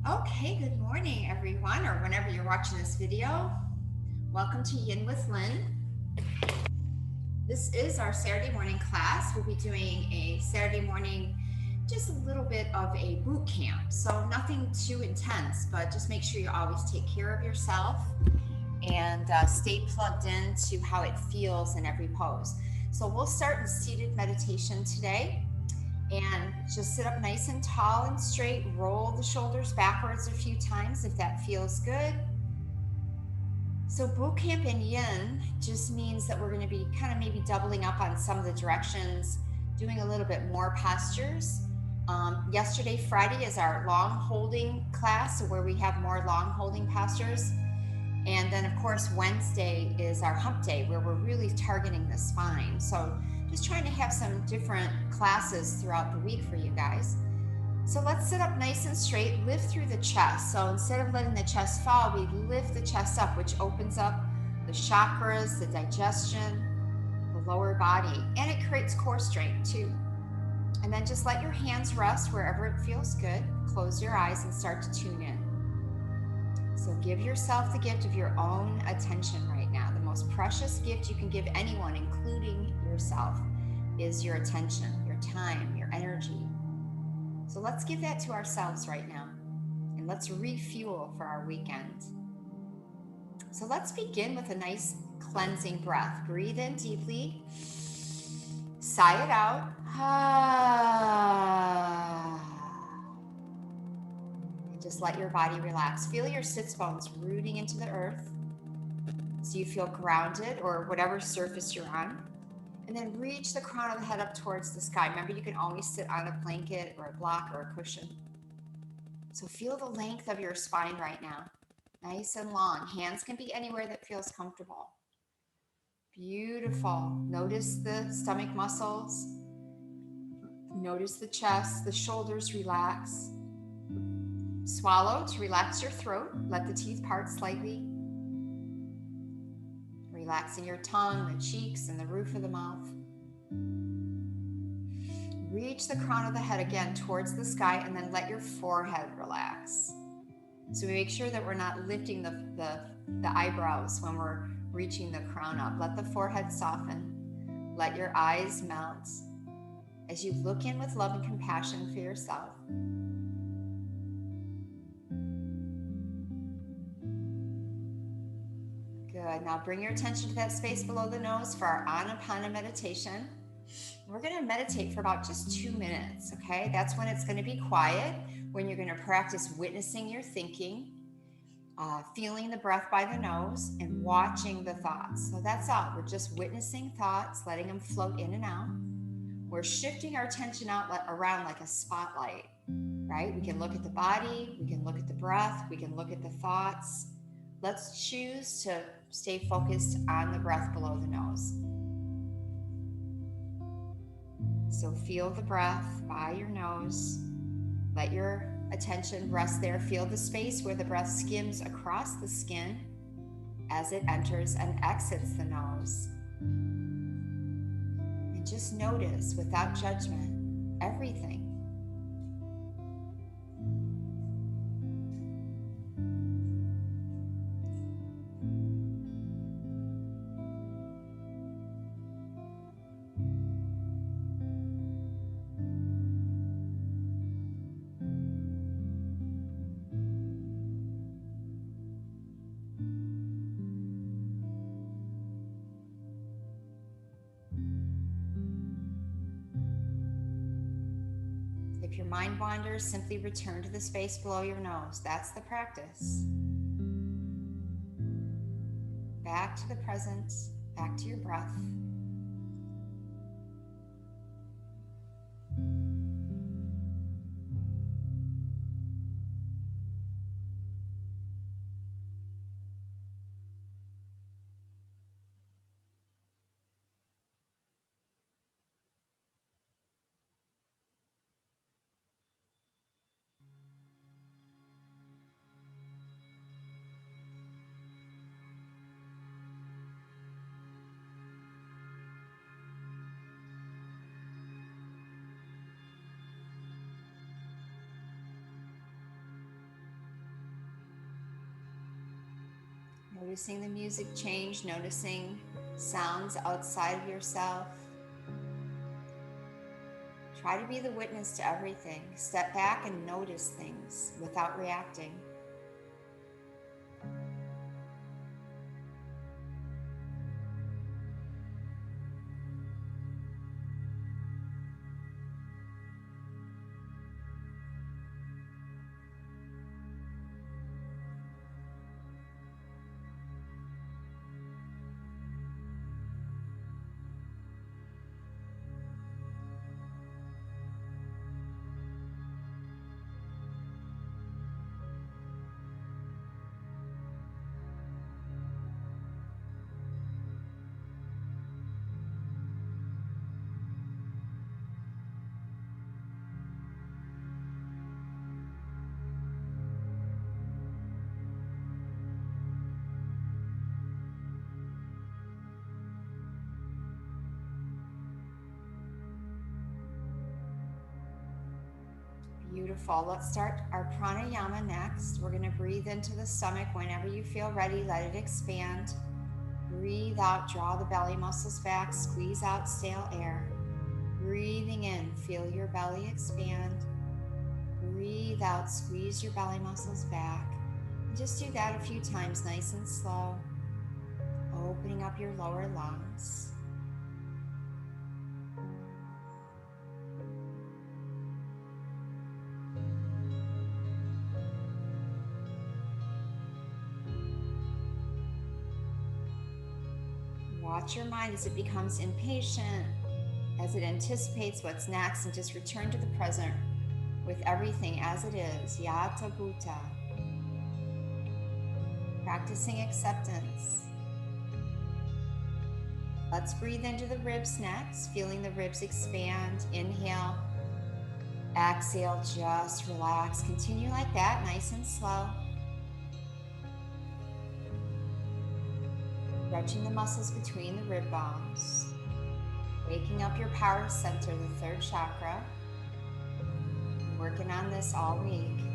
Okay, good morning, everyone, or whenever you're watching this video. Welcome to Yin with Lynne. This is our Saturday morning class. We'll be doing a Saturday morning, just a little bit of a boot camp. So nothing too intense, but just make sure you always take care of yourself and stay plugged into how it feels in every pose. So we'll start in seated meditation today. And just sit up nice and tall and straight. Roll the shoulders backwards a few times if that feels good. So Bootcamp in Yin just means that we're going to be kind of maybe doubling up on some of the directions, doing a little bit more postures. Yesterday, Friday, is our long holding class, so where we have more long holding postures. And then, of course, Wednesday is our hump day, where we're really targeting the spine. So just trying to have some different classes throughout the week for you guys. So let's sit up nice and straight, lift through the chest. So instead of letting the chest fall, we lift the chest up, which opens up the chakras, the digestion, the lower body, and it creates core strength too. And then just let your hands rest wherever it feels good. Close your eyes and start to tune in. So give yourself the gift of your own attention right now. The most precious gift you can give anyone, including yourself, is your attention, your time, your energy. So let's give that to ourselves right now. And let's refuel for our weekend. So let's begin with a nice cleansing breath. Breathe in deeply. Sigh it out. And just let your body relax. Feel your sits bones rooting into the earth so you feel grounded, or whatever surface you're on. And then reach the crown of the head up towards the sky. Remember, you can always sit on a blanket or a block or a cushion. So feel the length of your spine right now. Nice and long. Hands can be anywhere that feels comfortable. Beautiful. Notice the stomach muscles. Notice the chest, the shoulders relax. Swallow to relax your throat. Let the teeth part slightly. Relaxing your tongue, the cheeks, and the roof of the mouth. Reach the crown of the head again towards the sky, and then let your forehead relax. So we make sure that we're not lifting the eyebrows when we're reaching the crown up. Let the forehead soften. Let your eyes melt as you look in with love and compassion for yourself. Good. Now bring your attention to that space below the nose for our Anapana meditation. We're going to meditate for about just 2 minutes, okay? That's when it's going to be quiet, when you're going to practice witnessing your thinking, feeling the breath by the nose, and watching the thoughts. So that's all. We're just witnessing thoughts, letting them float in and out. We're shifting our attention around like a spotlight, right? We can look at the body, we can look at the breath, we can look at the thoughts. Let's choose to stay focused on the breath below the nose. So feel the breath by your nose. Let your attention rest there. Feel the space where the breath skims across the skin as it enters and exits the nose. And just notice, without judgment, everything. If your mind wanders, simply return to the space below your nose. That's the practice. Back to the present, back to your breath. Noticing the music change, noticing sounds outside of yourself. Try to be the witness to everything. Step back and notice things without reacting. Beautiful. Let's start our pranayama next. We're going to breathe into the stomach. Whenever you feel ready, let it expand. Breathe out, draw the belly muscles back, squeeze out stale air. Breathing in, feel your belly expand. Breathe out, squeeze your belly muscles back. And just do that a few times, nice and slow. Opening up your lower lungs. Watch your mind as it becomes impatient, as it anticipates what's next, and just return to the present with everything as it is. Yata Bhuta. Practicing acceptance. Let's breathe into the ribs next, feeling the ribs expand. Inhale. Exhale, just relax. Continue like that, nice and slow. Stretching the muscles between the rib bones. Waking up your power center, the third chakra. Working on this all week.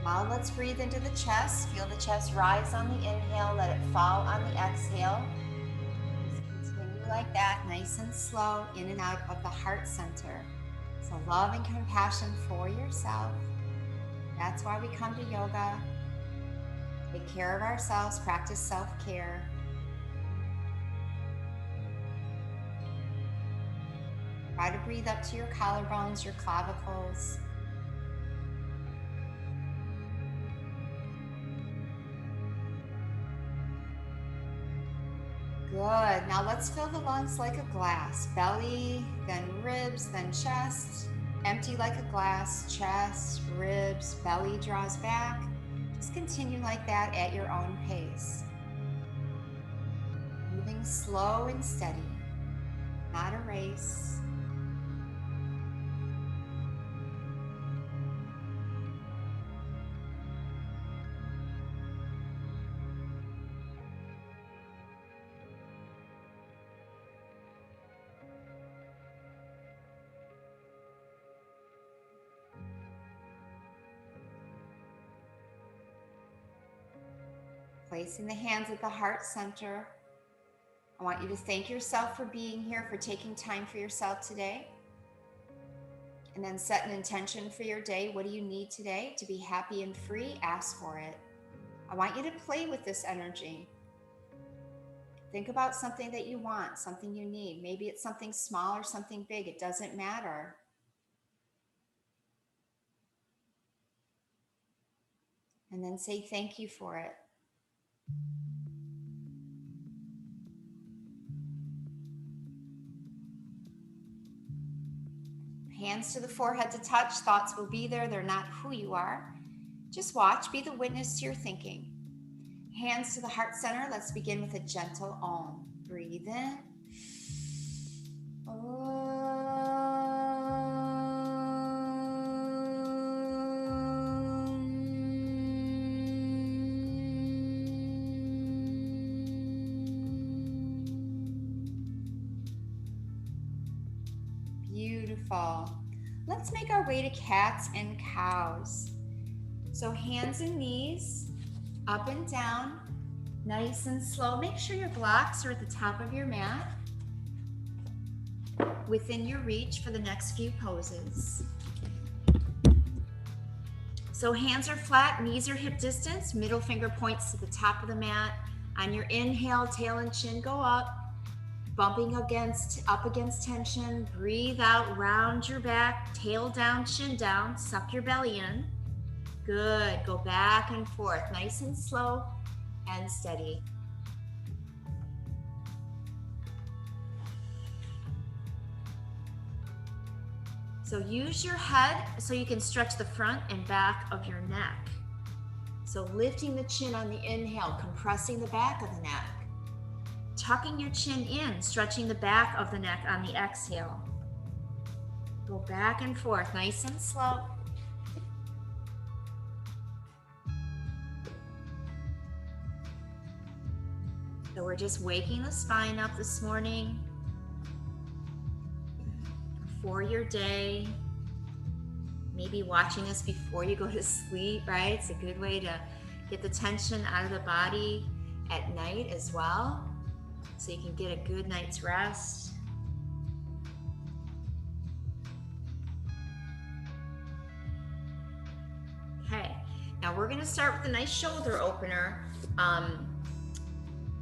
Now let's breathe into the chest. Feel the chest rise on the inhale, let it fall on the exhale. Just continue like that, nice and slow, in and out of the heart center. So love and compassion for yourself. That's why we come to yoga. Take care of ourselves, practice self-care. Try to breathe up to your collarbones, your clavicles. Good. Now let's fill the lungs like a glass. Belly, then ribs, then chest. Empty like a glass, chest, ribs, belly draws back. Just continue like that at your own pace. Moving slow and steady, not a race. Placing the hands at the heart center. I want you to thank yourself for being here, for taking time for yourself today. And then set an intention for your day. What do you need today to be happy and free? Ask for it. I want you to play with this energy. Think about something that you want, something you need. Maybe it's something small or something big. It doesn't matter. And then say thank you for it. Hands to the forehead to touch. Thoughts will be there. They're not who you are. Just watch. Be the witness to your thinking. Hands to the heart center. Let's begin with a gentle Om. Breathe in. Beautiful. Let's make our way to cats and cows. So hands and knees, up and down, nice and slow. Make sure your blocks are at the top of your mat, within your reach for the next few poses. So hands are flat, knees are hip distance, middle finger points to the top of the mat. On your inhale, tail and chin go up, bumping up against tension. Breathe out, round your back, tail down, chin down, suck your belly in. Good, go back and forth, nice and slow and steady. So use your head so you can stretch the front and back of your neck. So lifting the chin on the inhale, compressing the back of the neck. Tucking your chin in, stretching the back of the neck on the exhale. Go back and forth, nice and slow. So we're just waking the spine up this morning for your day. Maybe watching this before you go to sleep, right? It's a good way to get the tension out of the body at night as well, so you can get a good night's rest. Okay, now we're gonna start with a nice shoulder opener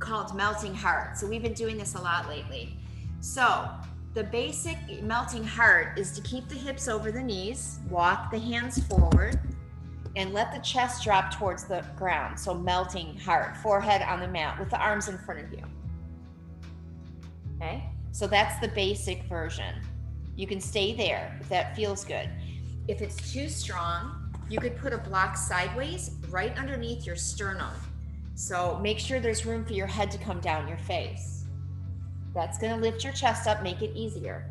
called Melting Heart. So we've been doing this a lot lately. So the basic melting heart is to keep the hips over the knees, walk the hands forward, and let the chest drop towards the ground. So melting heart, forehead on the mat with the arms in front of you. Okay, so that's the basic version. You can stay there if that feels good. If it's too strong, you could put a block sideways right underneath your sternum. So make sure there's room for your head to come down your face. That's going to lift your chest up, make it easier.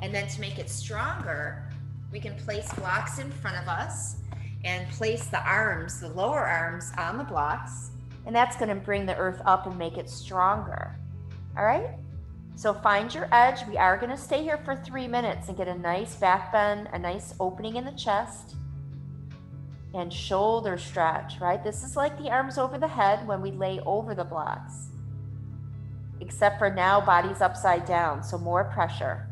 And then to make it stronger, we can place blocks in front of us and place the arms, the lower arms, on the blocks. And that's going to bring the earth up and make it stronger. All right? So find your edge. We are going to stay here for 3 minutes and get a nice back bend, a nice opening in the chest, and shoulder stretch, right? This is like the arms over the head when we lay over the blocks. Except for now, body's upside down, so more pressure.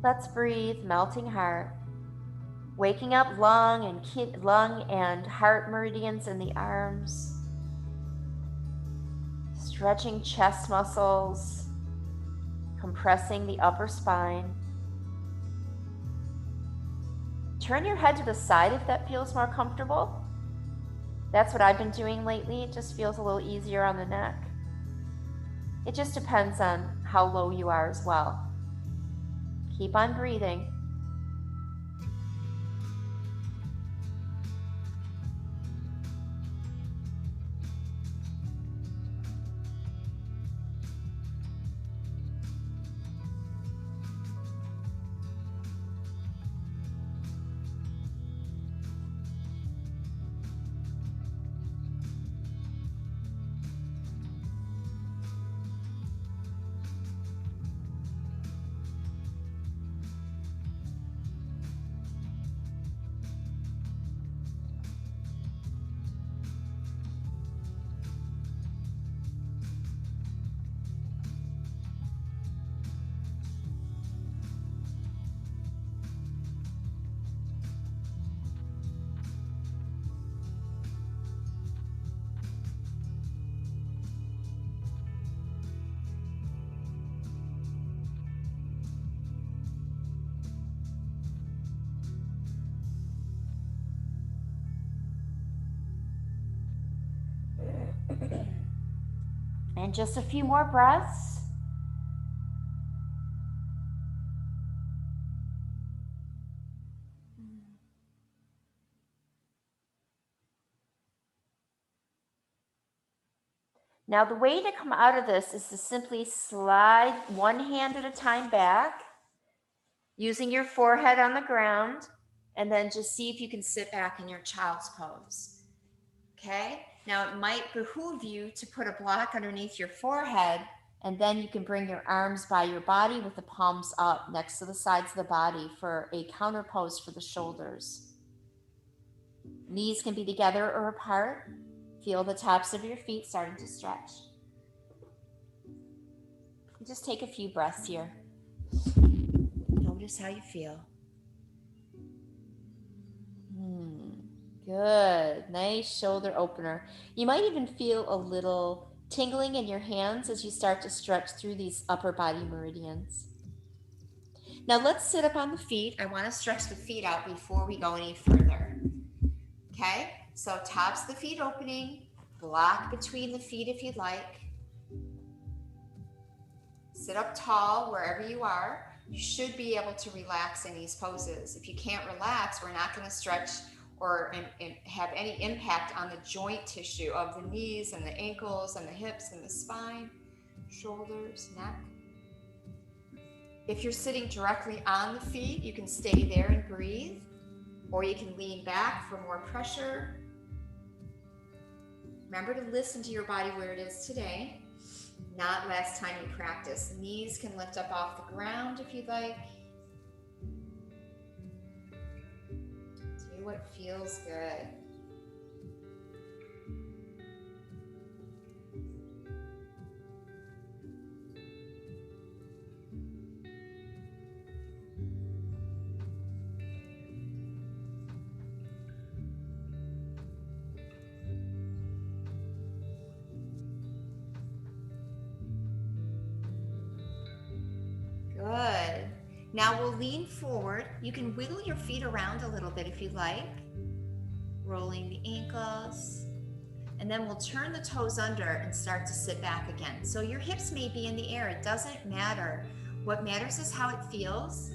Let's breathe, melting heart. Waking up lung and heart meridians in the arms. Stretching chest muscles, compressing the upper spine. Turn your head to the side if that feels more comfortable. That's what I've been doing lately. It just feels a little easier on the neck. It just depends on how low you are as well. Keep on breathing. And just a few more breaths. Now the way to come out of this is to simply slide one hand at a time back, using your forehead on the ground, and then just see if you can sit back in your child's pose. Okay? Now it might behoove you to put a block underneath your forehead And then you can bring your arms by your body with the palms up next to the sides of the body for a counter pose for the shoulders. Knees can be together or apart. Feel the tops of your feet starting to stretch. Just take a few breaths here. Notice how you feel. Good. Nice shoulder opener. You might even feel a little tingling in your hands as you start to stretch through these upper body meridians. Now let's sit up on the feet. I want to stretch the feet out before we go any further. Okay, so tops of the feet opening, block between the feet if you'd like. Sit up tall wherever you are. You should be able to relax in these poses. If you can't relax, we're not going to stretch or have any impact on the joint tissue of the knees and the ankles and the hips and the spine, shoulders, neck. If you're sitting directly on the feet, you can stay there and breathe, or you can lean back for more pressure. Remember to listen to your body where it is today, not last time you practiced. Knees can lift up off the ground if you'd like. Do what feels good. Good. Now we'll lean forward. You can wiggle your feet around a little bit if you like, rolling the ankles. And then we'll turn the toes under and start to sit back again. So your hips may be in the air. It doesn't matter. What matters is how it feels.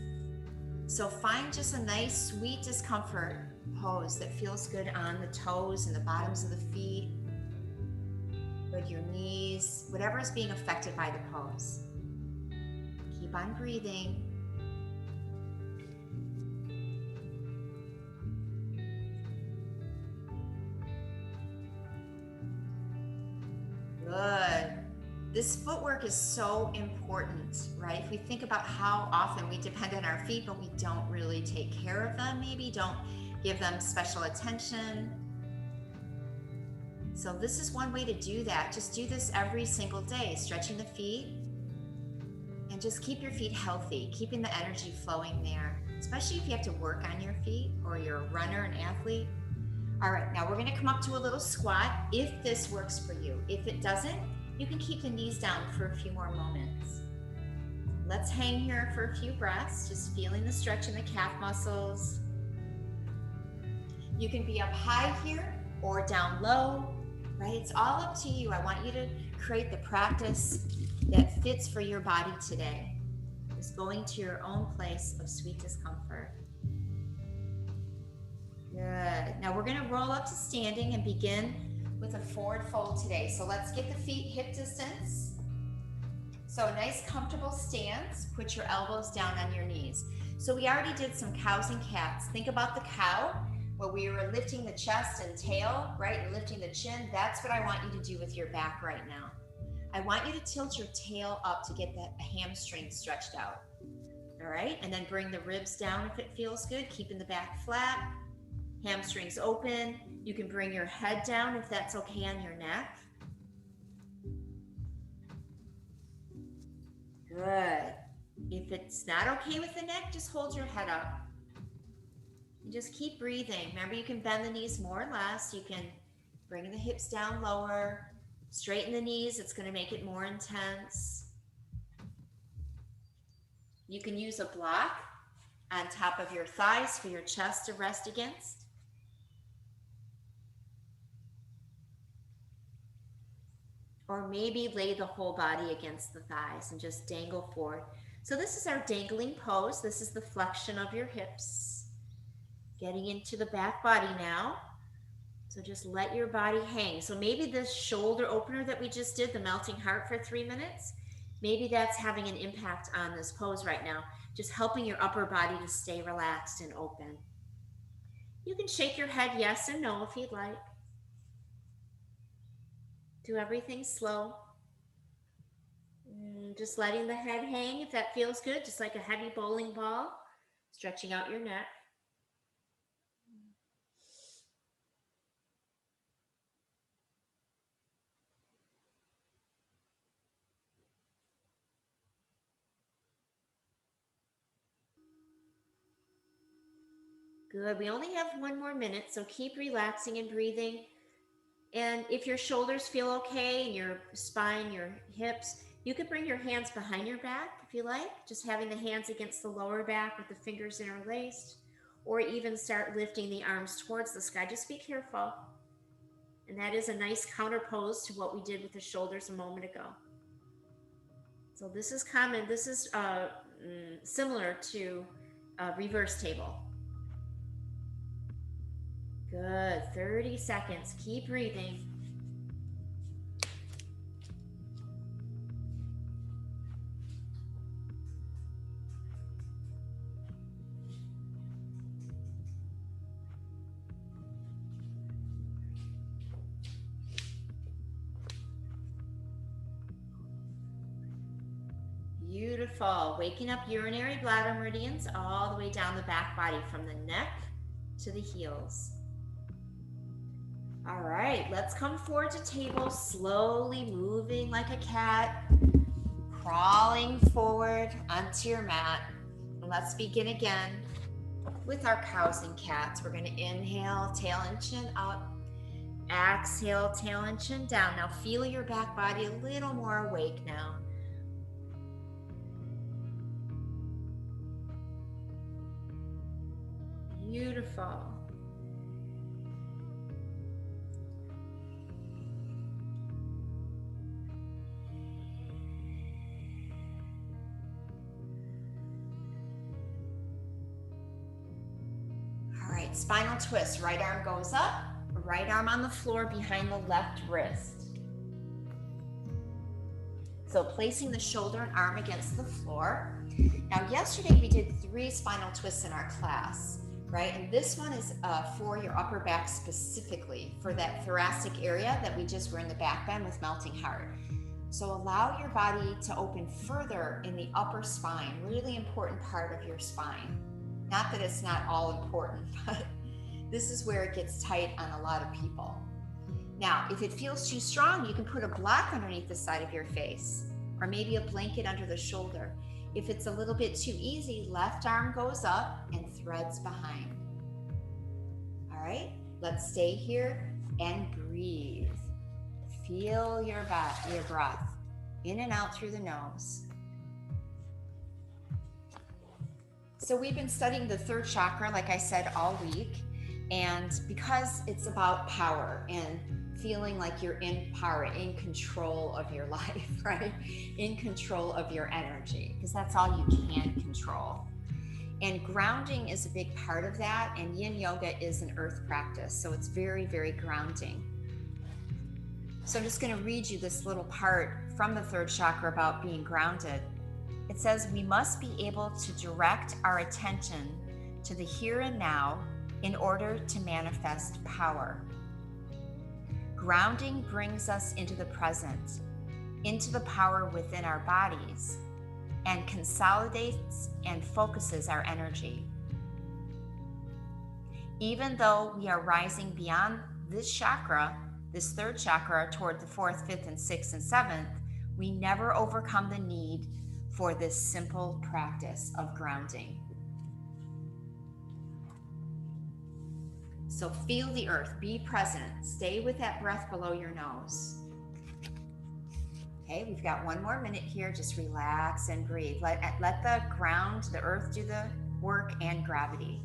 So find just a nice, sweet discomfort pose that feels good on the toes and the bottoms of the feet, with your knees, whatever is being affected by the pose. Keep on breathing. Good. This footwork is so important, right? If we think about how often we depend on our feet, but we don't really take care of them, maybe don't give them special attention. So this is one way to do that. Just do this every single day, stretching the feet. And just keep your feet healthy, keeping the energy flowing there, especially if you have to work on your feet or you're a runner, an athlete. All right, now we're gonna come up to a little squat if this works for you. If it doesn't, you can keep the knees down for a few more moments. Let's hang here for a few breaths, just feeling the stretch in the calf muscles. You can be up high here or down low, right? It's all up to you. I want you to create the practice that fits for your body today. Just going to your own place of sweet discomfort. Good. Now we're going to roll up to standing and begin with a forward fold today. So let's get the feet hip distance. So a nice comfortable stance. Put your elbows down on your knees. So we already did some cows and cats. Think about the cow where we were lifting the chest and tail, right? And lifting the chin. That's what I want you to do with your back right now. I want you to tilt your tail up to get that hamstring stretched out. All right, and then bring the ribs down if it feels good, keeping the back flat, hamstrings open. You can bring your head down if that's okay on your neck. Good. If it's not okay with the neck, just hold your head up. And just keep breathing. Remember, you can bend the knees more or less. You can bring the hips down lower. Straighten the knees, it's going to make it more intense. You can use a block on top of your thighs for your chest to rest against. Or maybe lay the whole body against the thighs and just dangle forward. So this is our dangling pose. This is the flexion of your hips. Getting into the back body now. So just let your body hang. So maybe this shoulder opener that we just did, the melting heart for 3 minutes, maybe that's having an impact on this pose right now, just helping your upper body to stay relaxed and open. You can shake your head yes and no if you'd like. Do everything slow. And just letting the head hang if that feels good, just like a heavy bowling ball, stretching out your neck. Good. We only have 1 more minute, so keep relaxing and breathing. And if your shoulders feel okay and your spine, your hips, you could bring your hands behind your back if you like, just having the hands against the lower back with the fingers interlaced, or even start lifting the arms towards the sky. Just be careful. And that is a nice counter pose to what we did with the shoulders a moment ago. So this is common. This is similar to reverse table. Good. 30 seconds. Keep breathing. Beautiful. Waking up urinary bladder meridians all the way down the back body from the neck to the heels. All right, let's come forward to table, slowly moving like a cat, crawling forward onto your mat. And let's begin again with our cows and cats. We're going to inhale, tail and chin up. Exhale, tail and chin down. Now feel your back body a little more awake now. Beautiful. All right, spinal twist. Right arm goes up, right arm on the floor behind the left wrist. So placing the shoulder and arm against the floor. Now, yesterday we did 3 spinal twists in our class, right? And this one is for your upper back specifically, for that thoracic area that we just were in the back bend with melting heart. So allow your body to open further in the upper spine, really important part of your spine. Not that it's not all important, but this is where it gets tight on a lot of people. Now, if it feels too strong, you can put a block underneath the side of your face, or maybe a blanket under the shoulder. If it's a little bit too easy, left arm goes up and threads behind. All right, let's stay here and breathe. Feel your breath in and out through the nose. So we've been studying the third chakra, like I said, all week. And because it's about power and feeling like you're in power, in control of your life, right? In control of your energy, because that's all you can control. And grounding is a big part of that. And Yin Yoga is an earth practice. So it's very, very grounding. So I'm just going to read you this little part from the third chakra about being grounded. It says, we must be able to direct our attention to the here and now in order to manifest power. Grounding brings us into the present, into the power within our bodies, and consolidates and focuses our energy. Even though we are rising beyond this chakra, this third chakra, toward the 4th, 5th, and 6th, and 7th, we never overcome the need for this simple practice of grounding. So feel the earth, be present, stay with that breath below your nose. Okay, we've got 1 more minute here. Just relax and breathe. Let the ground, the earth do the work, and gravity.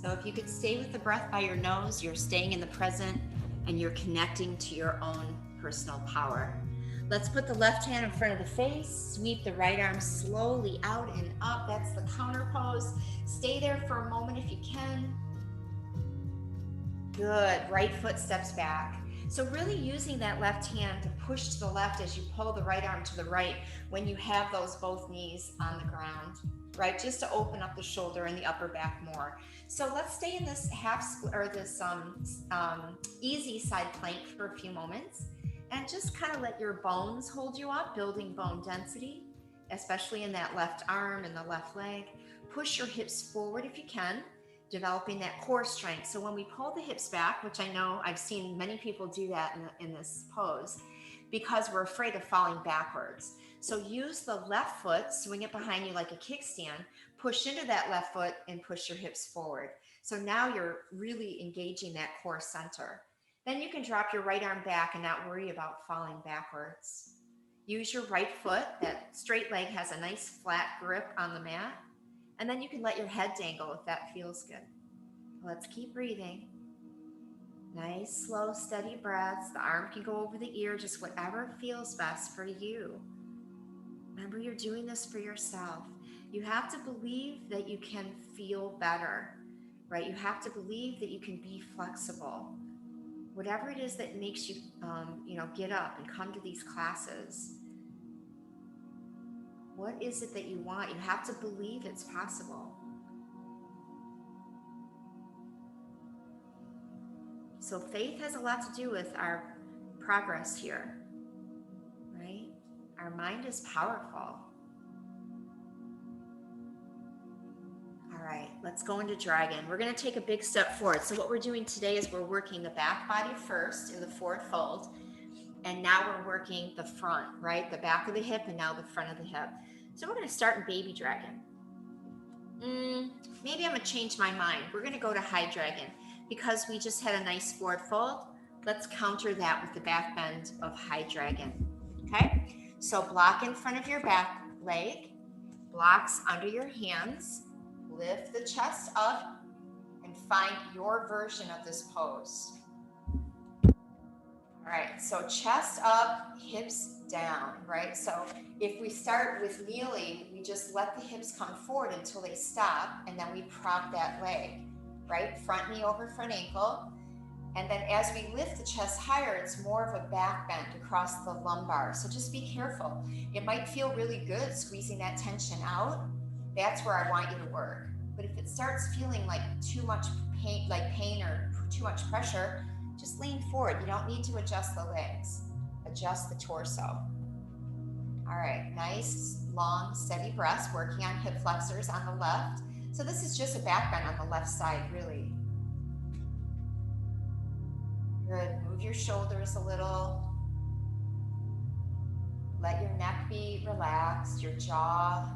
So if you could stay with the breath by your nose, you're staying in the present and you're connecting to your own personal power. Let's put the left hand in front of the face, sweep the right arm slowly out and up. That's the counter pose. Stay there for a moment if you can. Good, right foot steps back. So really using that left hand to push to the left as you pull the right arm to the right when you have those both knees on the ground, right? Just to open up the shoulder and the upper back more. So let's stay in this easy side plank for a few moments and just kind of let your bones hold you up, building bone density, especially in that left arm and the left leg. Push your hips forward if you can, developing that core strength. So when we pull the hips back, which I know I've seen many people do that in this pose, because we're afraid of falling backwards. So use the left foot, swing it behind you like a kickstand, push into that left foot and push your hips forward. So now you're really engaging that core center. Then you can drop your right arm back and not worry about falling backwards. Use your right foot. That straight leg has a nice flat grip on the mat. And then you can let your head dangle if that feels good. Let's keep breathing. Nice, slow, steady breaths. The arm can go over the ear, just whatever feels best for you. Remember, you're doing this for yourself. You have to believe that you can feel better, right? You have to believe that you can be flexible. Whatever it is that makes you, get up and come to these classes. What is it that you want? You have to believe it's possible. So faith has a lot to do with our progress here, right? Our mind is powerful. All right, let's go into dragon. We're going to take a big step forward. So what we're doing today is we're working the back body first in the forward fold. And now we're working the front, right? The back of the hip and now the front of the hip. So we're going to start in baby dragon. Maybe I'm going to change my mind. We're going to go to high dragon because we just had a nice forward fold. Let's counter that with the back bend of high dragon. Okay? So block in front of your back leg, blocks under your hands, lift the chest up, and find your version of this pose. All right, so chest up, hips down, right? So if we start with kneeling, we just let the hips come forward until they stop, and then we prop that leg, right? Front knee over front ankle. And then as we lift the chest higher, it's more of a back bend across the lumbar. So just be careful. It might feel really good squeezing that tension out. That's where I want you to work. But if it starts feeling like too much pain or too much pressure, just lean forward. You don't need to adjust the legs. Adjust the torso. All right, nice, long, steady breaths, working on hip flexors on the left. So this is just a back bend on the left side, really. Good, move your shoulders a little. Let your neck be relaxed, your jaw.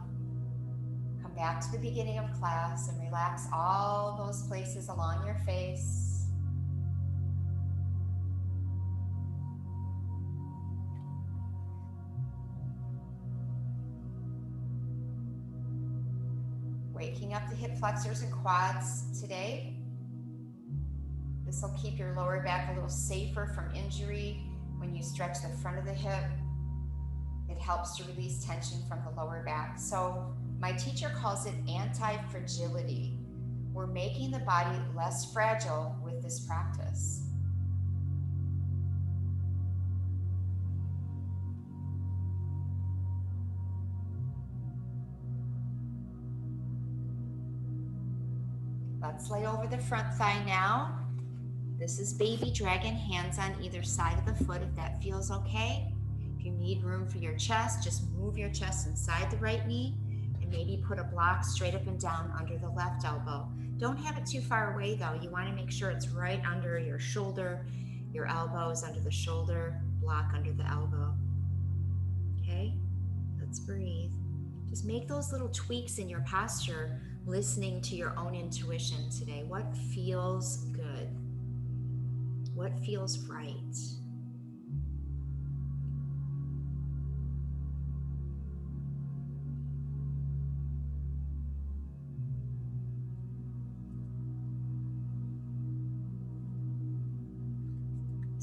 Come back to the beginning of class and relax all those places along your face. Waking up the hip flexors and quads today. This will keep your lower back a little safer from injury when you stretch the front of the hip. It helps to release tension from the lower back. So my teacher calls it anti-fragility. We're making the body less fragile with this practice. Let's lay over the front thigh now. This is baby dragon, hands on either side of the foot if that feels okay. If you need room for your chest, just move your chest inside the right knee and maybe put a block straight up and down under the left elbow. Don't have it too far away though. You want to make sure it's right under your shoulder, your elbows under the shoulder, block under the elbow. Okay, let's breathe. Just make those little tweaks in your posture, listening to your own intuition today. What feels good? What feels right?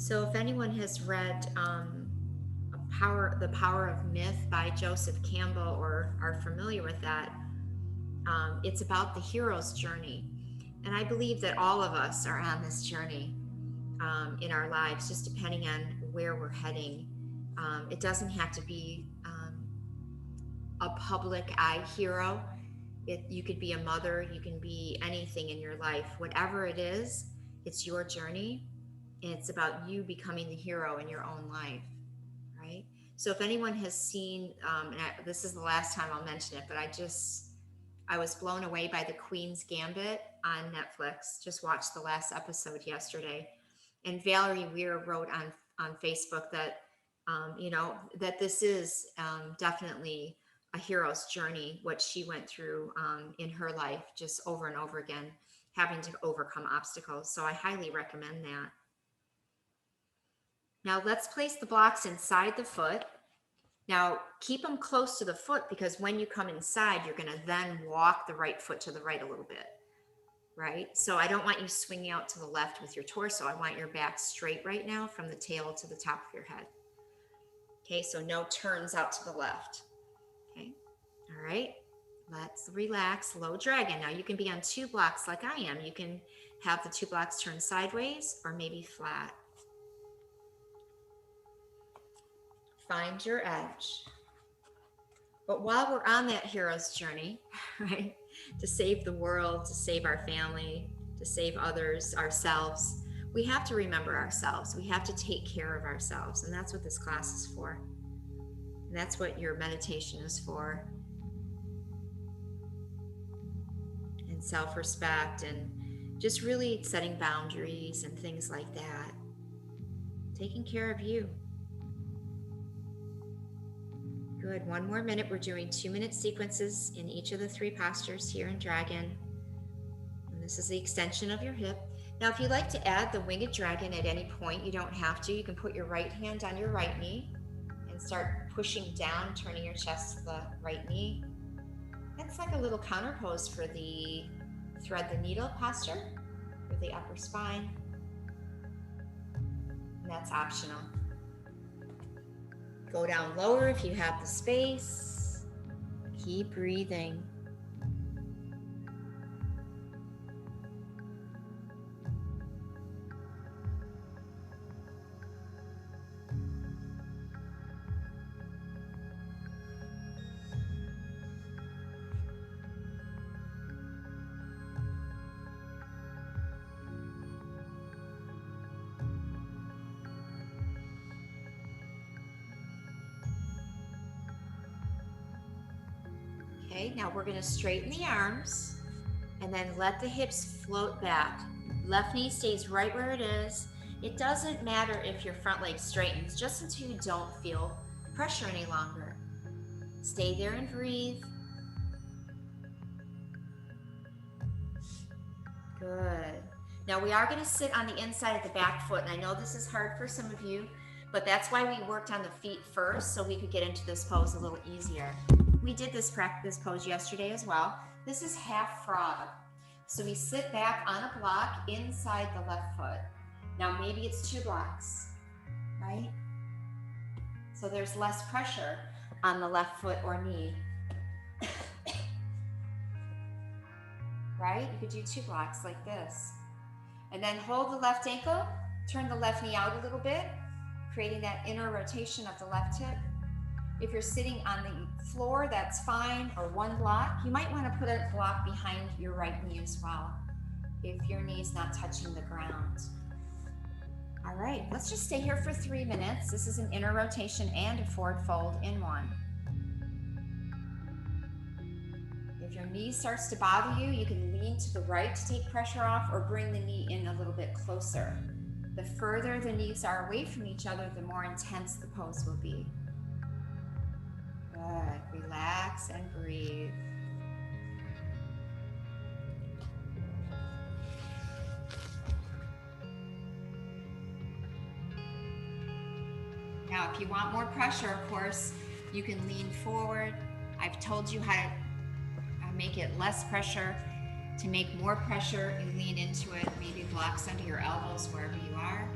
So if anyone has read The Power of Myth by Joseph Campbell or are familiar with that, it's about the hero's journey. And I believe that all of us are on this journey in our lives, just depending on where we're heading. It doesn't have to be a public eye hero. You could be a mother, you can be anything in your life. Whatever it is, it's your journey, and it's about you becoming the hero in your own life, right? So if anyone has seen, this is the last time I'll mention it, but I was blown away by The Queen's Gambit on Netflix. Just watched the last episode yesterday. And Valerie Weir wrote on Facebook that, that this is definitely a hero's journey, what she went through in her life, just over and over again, having to overcome obstacles. So I highly recommend that. Now let's place the blocks inside the foot. Now keep them close to the foot, because when you come inside, you're going to then walk the right foot to the right a little bit, right? So I don't want you swinging out to the left with your torso. I want your back straight right now from the tail to the top of your head. Okay, so no turns out to the left. Okay, all right, let's relax, low dragon. Now you can be on 2 blocks like I am. You can have the 2 blocks turned sideways or maybe flat. Find your edge. But while we're on that hero's journey, right, to save the world, to save our family, to save others, ourselves, we have to remember ourselves. We have to take care of ourselves. And that's what this class is for. And that's what your meditation is for. And self-respect and just really setting boundaries and things like that. Taking care of you. Good. 1 more minute. We're doing 2-minute sequences in each of the 3 postures here in Dragon. And this is the extension of your hip. Now, if you'd like to add the Winged Dragon at any point, you don't have to. You can put your right hand on your right knee and start pushing down, turning your chest to the right knee. That's like a little counter pose for the thread the needle posture for the upper spine. And that's optional. Go down lower if you have the space. Keep breathing. Okay, now we're going to straighten the arms and then let the hips float back. Left knee stays right where it is. It doesn't matter if your front leg straightens, just until you don't feel pressure any longer. Stay there and breathe. Good. Now we are going to sit on the inside of the back foot, and I know this is hard for some of you, but that's why we worked on the feet first, so we could get into this pose a little easier. We did this pose yesterday as well. This is half frog. So we sit back on a block inside the left foot. Now maybe it's 2 blocks, right? So there's less pressure on the left foot or knee. Right? You could do 2 blocks like this. And then hold the left ankle, turn the left knee out a little bit, creating that inner rotation of the left hip. If you're sitting on the floor, that's fine, or 1 block. You might want to put a block behind your right knee as well, if your knee's not touching the ground. All right, let's just stay here for 3 minutes. This is an inner rotation and a forward fold in one. If your knee starts to bother you, you can lean to the right to take pressure off, or bring the knee in a little bit closer. The further the knees are away from each other, the more intense the pose will be. Good. Relax and breathe. Now, if you want more pressure, of course, you can lean forward. I've told you how to make it less pressure. To make more pressure, you lean into it, maybe blocks under your elbows wherever you are.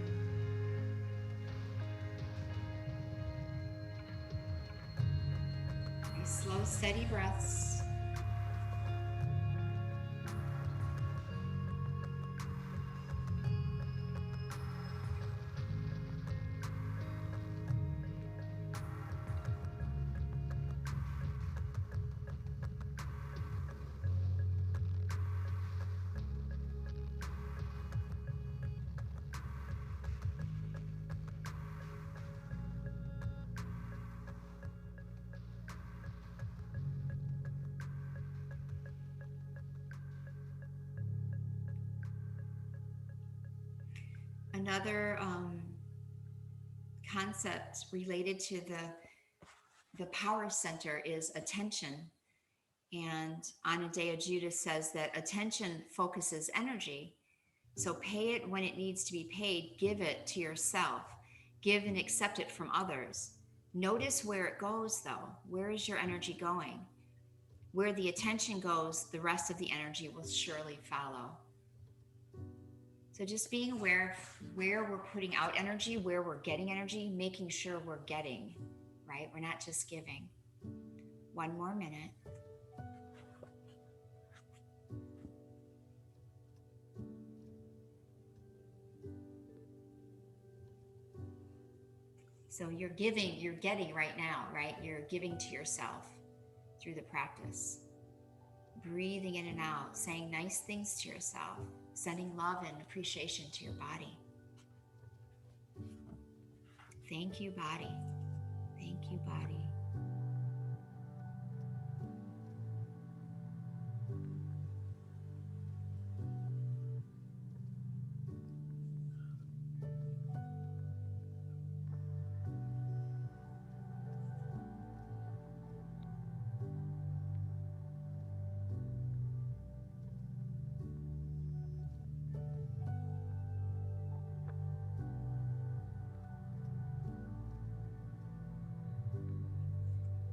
slow, steady breaths. Another concept related to the power center is attention. And Anodea Judas says that attention focuses energy. So pay it when it needs to be paid. Give it to yourself. Give and accept it from others. Notice where it goes, though. Where is your energy going? Where the attention goes, the rest of the energy will surely follow. So just being aware of where we're putting out energy, where we're getting energy, making sure we're getting, right? We're not just giving. One more minute. So you're giving, you're getting right now, right? You're giving to yourself through the practice. Breathing in and out, saying nice things to yourself, sending love and appreciation to your body. Thank you, body. Thank you, body.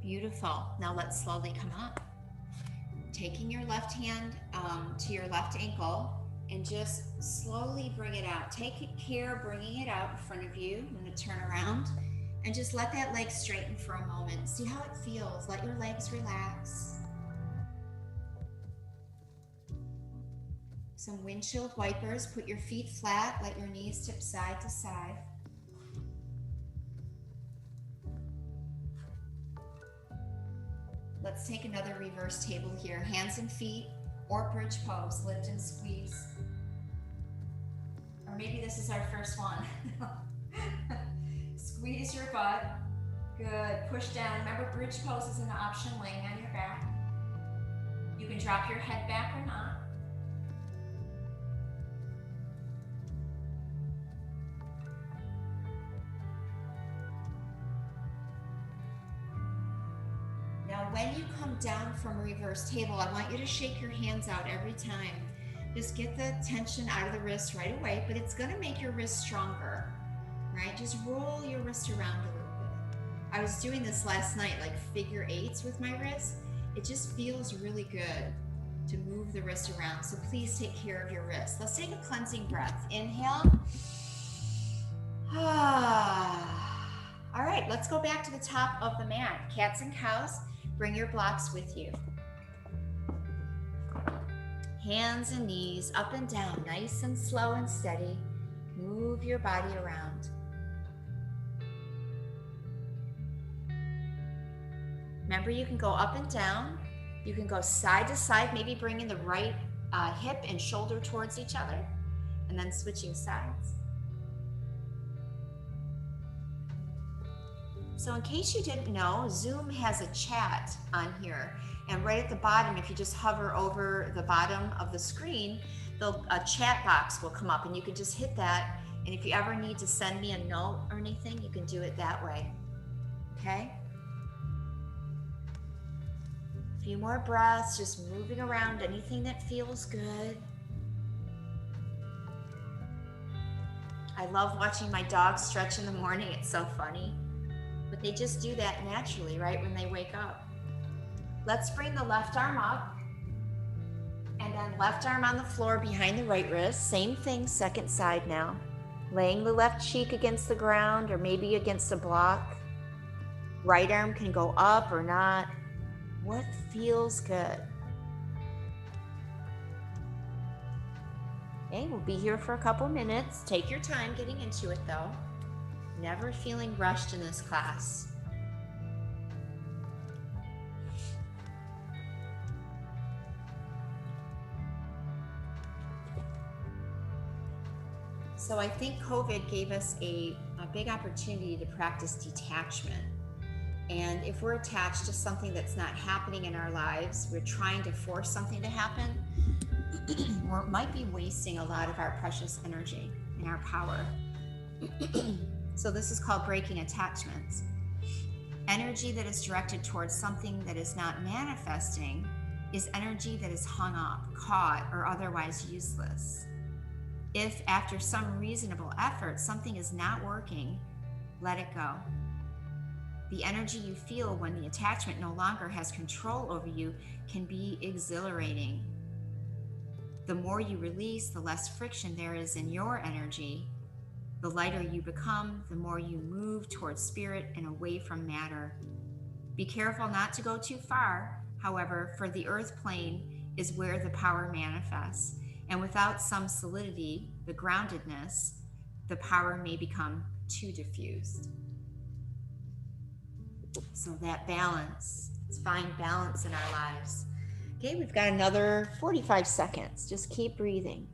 Beautiful. Now let's slowly come up. Taking your left hand to your left ankle and just slowly bring it out. Take care bringing it out in front of you. I'm going to turn around and just let that leg straighten for a moment. See how it feels. Let your legs relax. Some windshield wipers. Put your feet flat. Let your knees tip side to side. Let's take another reverse table here. Hands and feet or bridge pose. Lift and squeeze. Or maybe this is our first one. Squeeze your butt. Good. Push down. Remember, bridge pose is an option, laying on your back. You can drop your head back or not. When you come down from a reverse table, I want you to shake your hands out every time. Just get the tension out of the wrist right away, but it's going to make your wrist stronger, right? Just roll your wrist around a little bit. I was doing this last night, like figure eights with my wrist. It just feels really good to move the wrist around. So please take care of your wrist. Let's take a cleansing breath. Inhale. All right, let's go back to the top of the mat. Cats and cows. Bring your blocks with you. Hands and knees up and down, nice and slow and steady. Move your body around. Remember, you can go up and down. You can go side to side, maybe bringing the right hip and shoulder towards each other, and then switching sides. So in case you didn't know, Zoom has a chat on here. And right at the bottom, if you just hover over the bottom of the screen, a chat box will come up and you can just hit that. And if you ever need to send me a note or anything, you can do it that way. Okay? A few more breaths, just moving around anything that feels good. I love watching my dogs stretch in the morning. It's so funny. But they just do that naturally, right, when they wake up. Let's bring the left arm up and then left arm on the floor behind the right wrist. Same thing, second side now. Laying the left cheek against the ground or maybe against a block. Right arm can go up or not. What feels good? Okay, we'll be here for a couple minutes. Take your time getting into it though. Never feeling rushed in this class. So I think COVID gave us a big opportunity to practice detachment. And if we're attached to something that's not happening in our lives, we're trying to force something to happen, we might be wasting a lot of our precious energy and our power. So this is called breaking attachments. Energy that is directed towards something that is not manifesting is energy that is hung up, caught, or otherwise useless. If after some reasonable effort something is not working, let it go. The energy you feel when the attachment no longer has control over you can be exhilarating. The more you release, the less friction there is in your energy. The lighter you become, the more you move towards spirit and away from matter. Be careful not to go too far, however, for the earth plane is where the power manifests. And without some solidity, the groundedness, the power may become too diffused. So that balance, let's find balance in our lives. Okay, we've got another 45 seconds. Just keep breathing.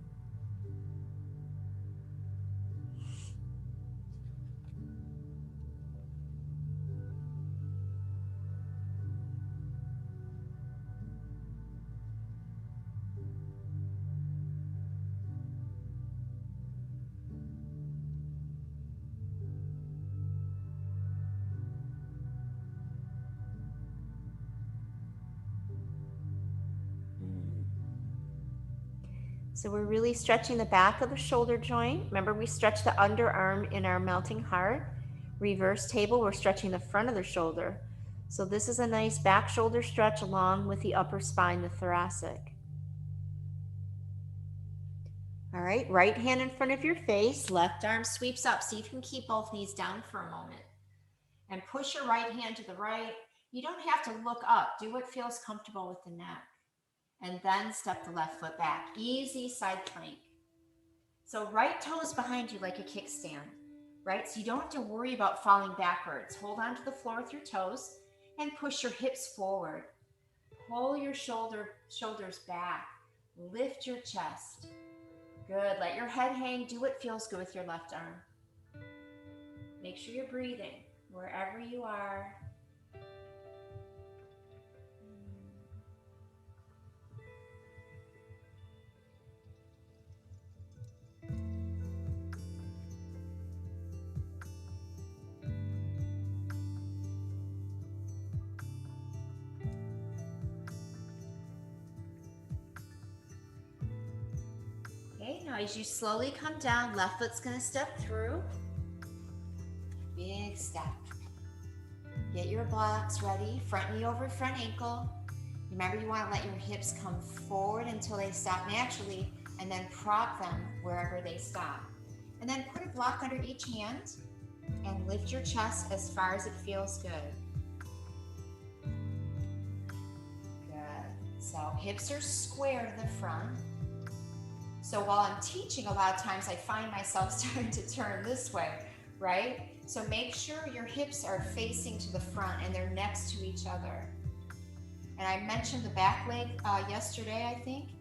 So we're really stretching the back of the shoulder joint. Remember, we stretch the underarm in our melting heart. Reverse table, we're stretching the front of the shoulder. So this is a nice back shoulder stretch along with the upper spine, the thoracic. All right, right hand in front of your face, left arm sweeps up. See if you can keep both knees down for a moment. And push your right hand to the right. You don't have to look up. Do what feels comfortable with the neck. And then step the left foot back. Easy side plank. So right toes behind you like a kickstand, right? So you don't have to worry about falling backwards. Hold on to the floor with your toes and push your hips forward. Pull your shoulders back. Lift your chest. Good. Let your head hang. Do what feels good with your left arm. Make sure you're breathing wherever you are. Okay, now as you slowly come down, left foot's going to step through. Big step. Get your blocks ready, front knee over front ankle. Remember, you want to let your hips come forward until they stop naturally, and then prop them wherever they stop. And then put a block under each hand and lift your chest as far as it feels good. Good. So hips are square to the front. So while I'm teaching, a lot of times I find myself starting to turn this way, right? So make sure your hips are facing to the front and they're next to each other. And I mentioned the back leg yesterday, I think.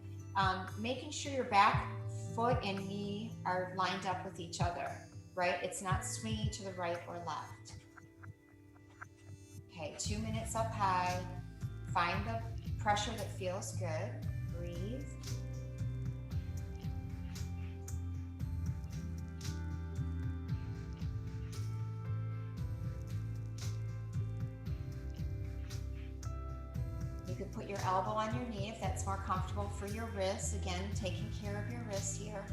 Making sure your back foot and knee are lined up with each other, right? It's not swinging to the right or left. Okay, 2 minutes up high. Find the pressure that feels good. Breathe. You could put your elbow on your knee if that's more comfortable for your wrists. Again, taking care of your wrists here.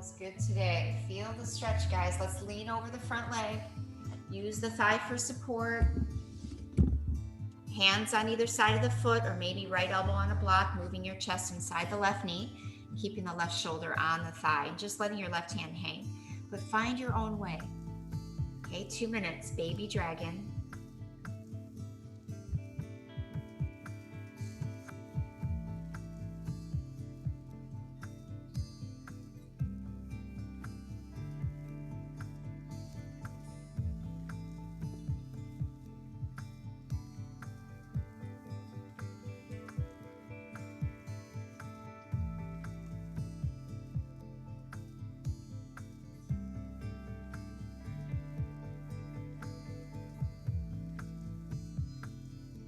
feels good today. Feel the stretch, guys. Let's lean over the front leg. Use the thigh for support. Hands on either side of the foot, or maybe right elbow on a block, moving your chest inside the left knee, keeping the left shoulder on the thigh, and just letting your left hand hang. But find your own way. Okay, 2 minutes, baby dragon.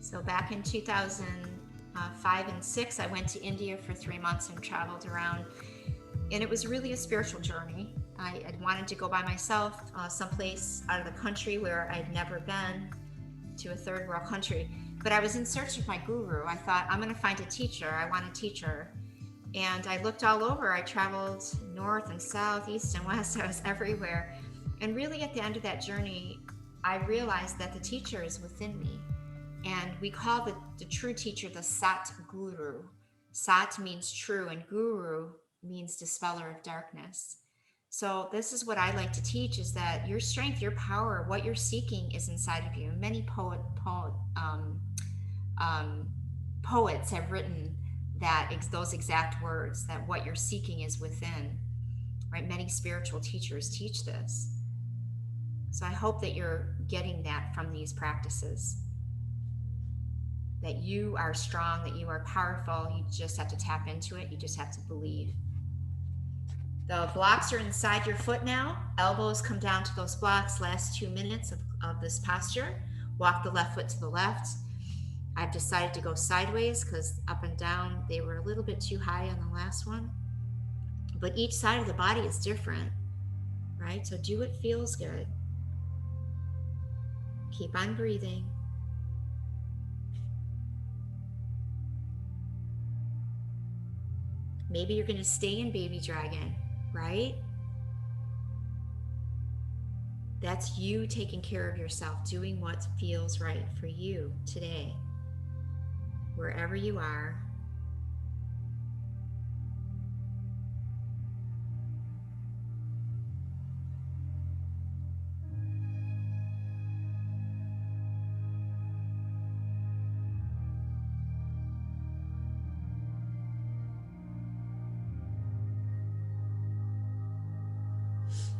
So back in 2005 and 6, I went to India for 3 months and traveled around. And it was really a spiritual journey. I had wanted to go by myself, someplace out of the country where I'd never been, to a third world country. But I was in search of my guru. I thought, I'm going to find a teacher. I want a teacher. And I looked all over. I traveled north and south, east and west. I was everywhere. And really at the end of that journey, I realized that the teacher is within me. And we call the true teacher the Sat Guru. Sat means true, and Guru means dispeller of darkness. So this is what I like to teach, is that your strength, your power, what you're seeking is inside of you. Many poets have written that those exact words, that what you're seeking is within, right? Many spiritual teachers teach this. So I hope that you're getting that from these practices, that you are strong, that you are powerful. You just have to tap into it. You just have to believe. The blocks are inside your foot now. Elbows come down to those blocks. Last 2 minutes of this posture. Walk the left foot to the left. I've decided to go sideways because up and down, they were a little bit too high on the last one. But each side of the body is different, right? So do what feels good. Keep on breathing. Maybe you're going to stay in baby dragon, right? That's you taking care of yourself, doing what feels right for you today, wherever you are.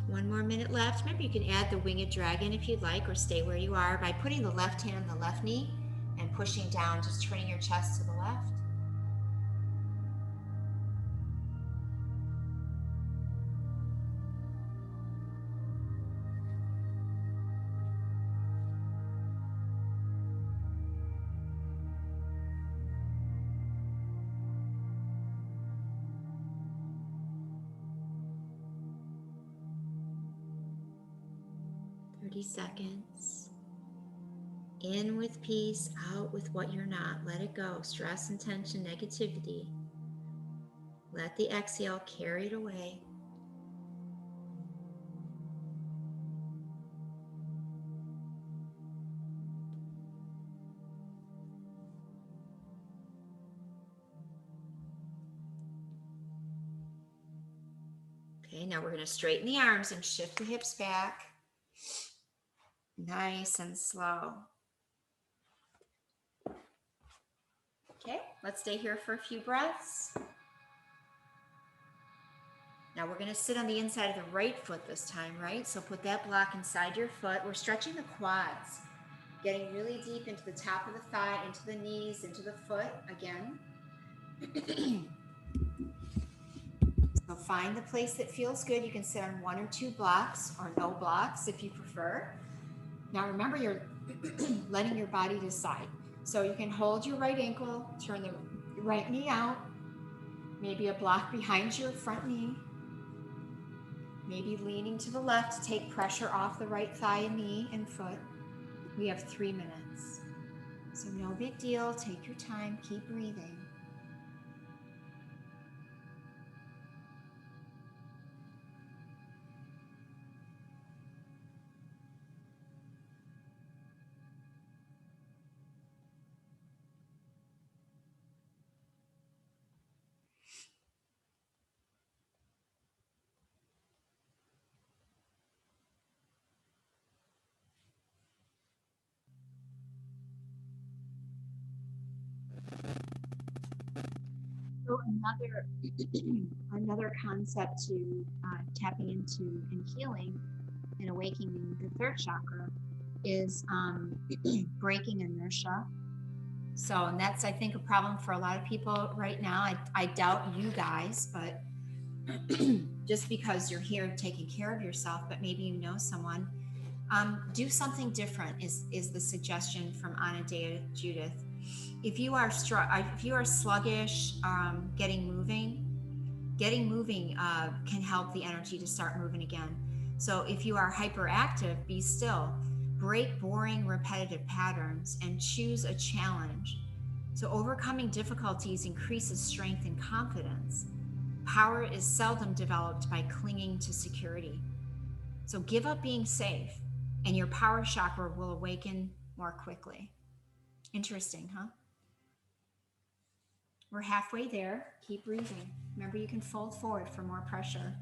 One more minute left. Maybe you can add the winged dragon if you'd like, or stay where you are by putting the left hand on the left knee and pushing down, just turning your chest to the left. Seconds. In with peace, out with what you're not. Let it go. Stress and tension, negativity. Let the exhale carry it away. Okay, now we're going to straighten the arms and shift the hips back. Nice and slow. Okay, let's stay here for a few breaths. Now we're going to sit on the inside of the right foot this time, right? So put that block inside your foot. We're stretching the quads, getting really deep into the top of the thigh, into the knees, into the foot again. So find the place that feels good. You can sit on 1 or 2 blocks, or no blocks if you prefer. Now remember, you're letting your body decide. So you can hold your right ankle, turn the right knee out, maybe a block behind your front knee, maybe leaning to the left to take pressure off the right thigh and knee and foot. We have 3 minutes. So no big deal. Take your time. Keep breathing. So another concept to tapping into and healing and awakening the third chakra is breaking inertia. So, and that's, I think, a problem for a lot of people right now. I doubt you guys, but just because you're here taking care of yourself, but maybe you know someone, do something different is the suggestion from Anna Dea Judith. If you are sluggish, getting moving can help the energy to start moving again. So if you are hyperactive, be still, break boring, repetitive patterns, and choose a challenge. So overcoming difficulties increases strength and confidence. Power is seldom developed by clinging to security. So give up being safe, and your power chakra will awaken more quickly. Interesting, huh? We're halfway there. Keep breathing. Remember, you can fold forward for more pressure.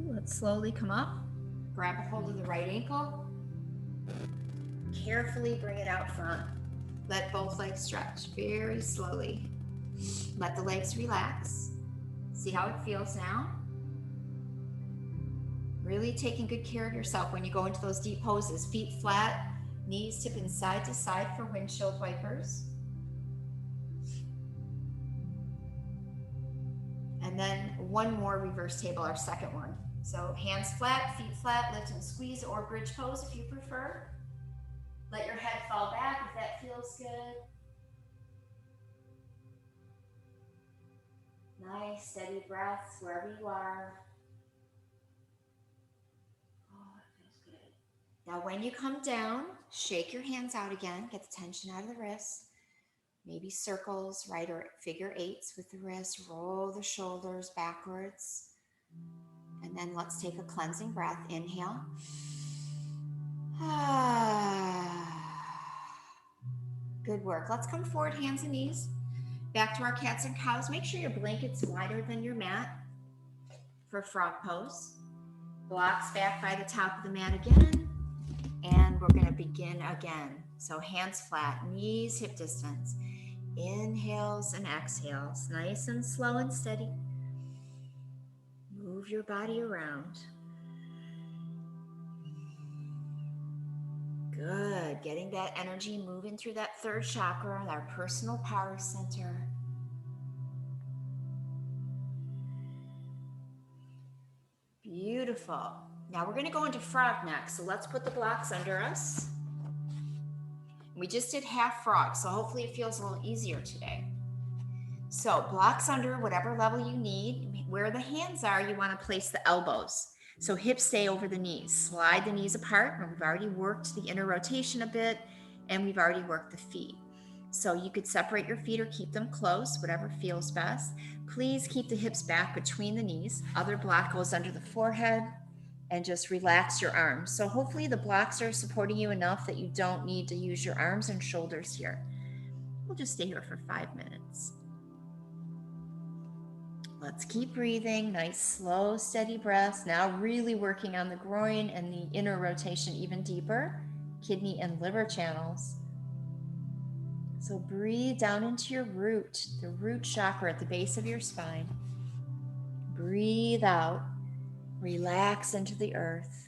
Let's slowly come up, grab a hold of the right ankle, carefully bring it out front. Let both legs stretch very slowly. Let the legs relax. See how it feels now. Really taking good care of yourself when you go into those deep poses. Feet flat, knees tipping side to side for windshield wipers. And then one more reverse table, our second one. So hands flat, feet flat, lift and squeeze, or bridge pose if you prefer. Let your head fall back if that feels good. Nice, steady breaths wherever you are. Oh, that feels good. Now when you come down, shake your hands out again, get the tension out of the wrists. Maybe circles, right, or figure eights with the wrist. Roll the shoulders backwards. And then let's take a cleansing breath. Inhale. Good work. Let's come forward, hands and knees. Back to our cats and cows. Make sure your blanket's wider than your mat for frog pose. Blocks back by the top of the mat again. And we're going to begin again. So hands flat, knees hip distance. Inhales and exhales, nice and slow and steady. Move your body around. Good. Getting that energy moving through that third chakra, our personal power center. Beautiful. Now we're going to go into frog next. So let's put the blocks under us. We just did half frog, so hopefully it feels a little easier today. So blocks under whatever level you need. Where the hands are, you want to place the elbows. So hips stay over the knees. Slide the knees apart. We've already worked the inner rotation a bit, and we've already worked the feet. So you could separate your feet or keep them close, whatever feels best. Please keep the hips back between the knees. Other block goes under the forehead, and just relax your arms. So hopefully the blocks are supporting you enough that you don't need to use your arms and shoulders here. We'll just stay here for 5 minutes. Let's keep breathing, nice, slow, steady breaths. Now really working on the groin and the inner rotation even deeper, kidney and liver channels. So breathe down into your root, the root chakra at the base of your spine. Breathe out, relax into the earth.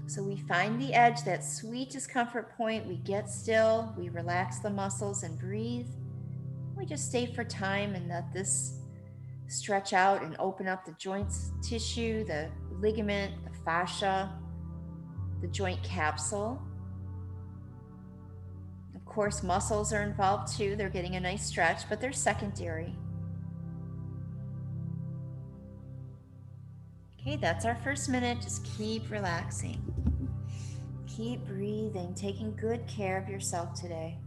So we find the edge, that sweet discomfort point. We get still, we relax the muscles and breathe. We just stay for time and let this stretch out and open up the joints, tissue, the ligament, the fascia, the joint capsule. Of course, muscles are involved too. They're getting a nice stretch, but they're secondary. Okay, that's our first minute. Just keep relaxing. Keep breathing, taking good care of yourself today.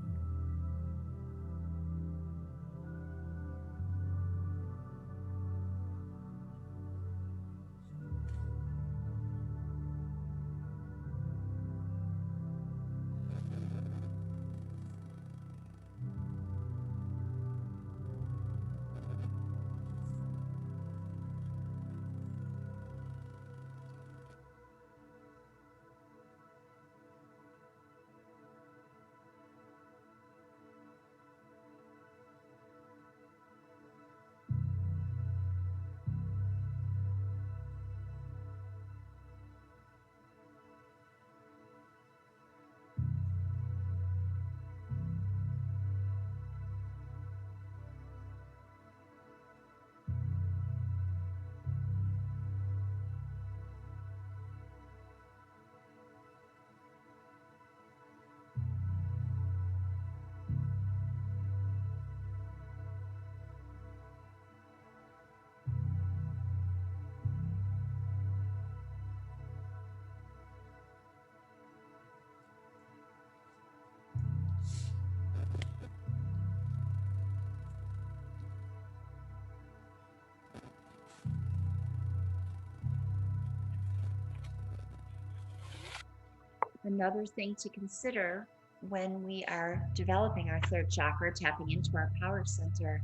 Another thing to consider when we are developing our third chakra, tapping into our power center,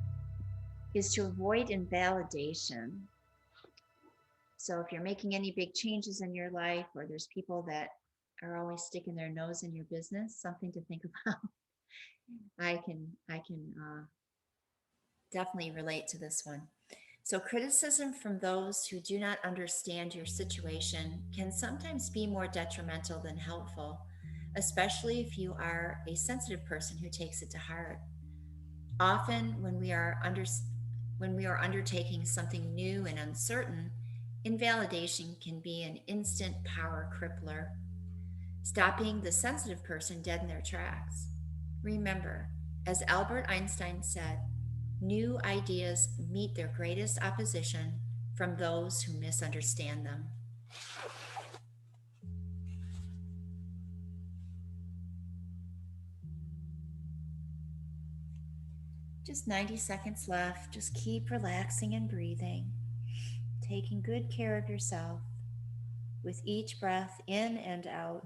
is to avoid invalidation. So if you're making any big changes in your life, or there's people that are always sticking their nose in your business, something to think about. I can definitely relate to this one. So criticism from those who do not understand your situation can sometimes be more detrimental than helpful, especially if you are a sensitive person who takes it to heart. Often when we are undertaking something new and uncertain, invalidation can be an instant power crippler, stopping the sensitive person dead in their tracks. Remember, as Albert Einstein said, new ideas meet their greatest opposition from those who misunderstand them. Just 90 seconds left. Just keep relaxing and breathing, taking good care of yourself with each breath in and out.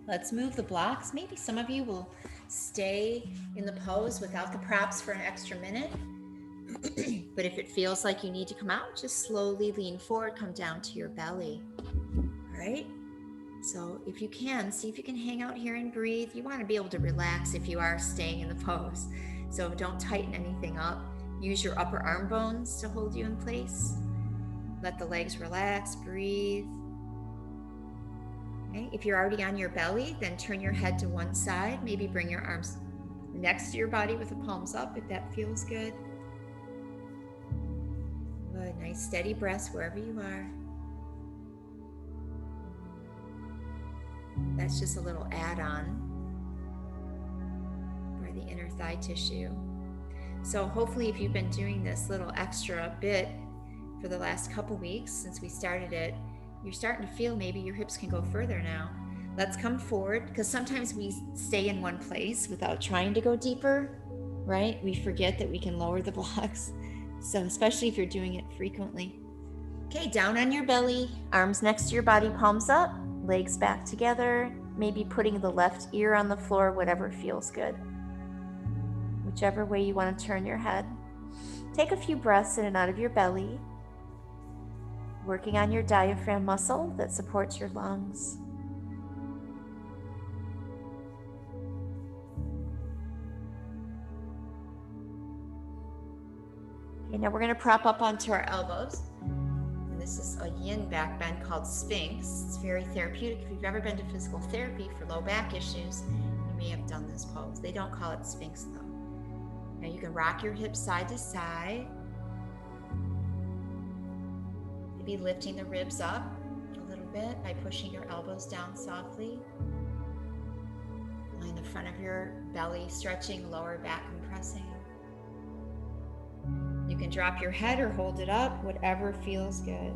Let's move the blocks. Maybe some of you will stay in the pose without the props for an extra minute. But if it feels like you need to come out, just slowly lean forward, come down to your belly. All right? So if you can, see if you can hang out here and breathe. You want to be able to relax if you are staying in the pose. So don't tighten anything up. Use your upper arm bones to hold you in place. Let the legs relax, breathe. Okay. If you're already on your belly, then turn your head to one side. Maybe bring your arms next to your body with the palms up if that feels good. Good, nice steady breaths wherever you are. That's just a little add-on for the inner thigh tissue. So hopefully if you've been doing this little extra bit for the last couple weeks since we started it, you're starting to feel maybe your hips can go further now. Let's come forward, because sometimes we stay in one place without trying to go deeper, right? We forget that we can lower the blocks. So especially if you're doing it frequently. Okay, down on your belly, arms next to your body, palms up, legs back together, maybe putting the left ear on the floor, whatever feels good. Whichever way you want to turn your head. Take a few breaths in and out of your belly, working on your diaphragm muscle that supports your lungs. Okay, now we're going to prop up onto our elbows. And this is a yin back bend called Sphinx. It's very therapeutic. If you've ever been to physical therapy for low back issues, you may have done this pose. They don't call it Sphinx though. Now you can rock your hips side to side. Maybe lifting the ribs up a little bit by pushing your elbows down softly. Feeling the front of your belly stretching, lower back compressing. You can drop your head or hold it up, whatever feels good.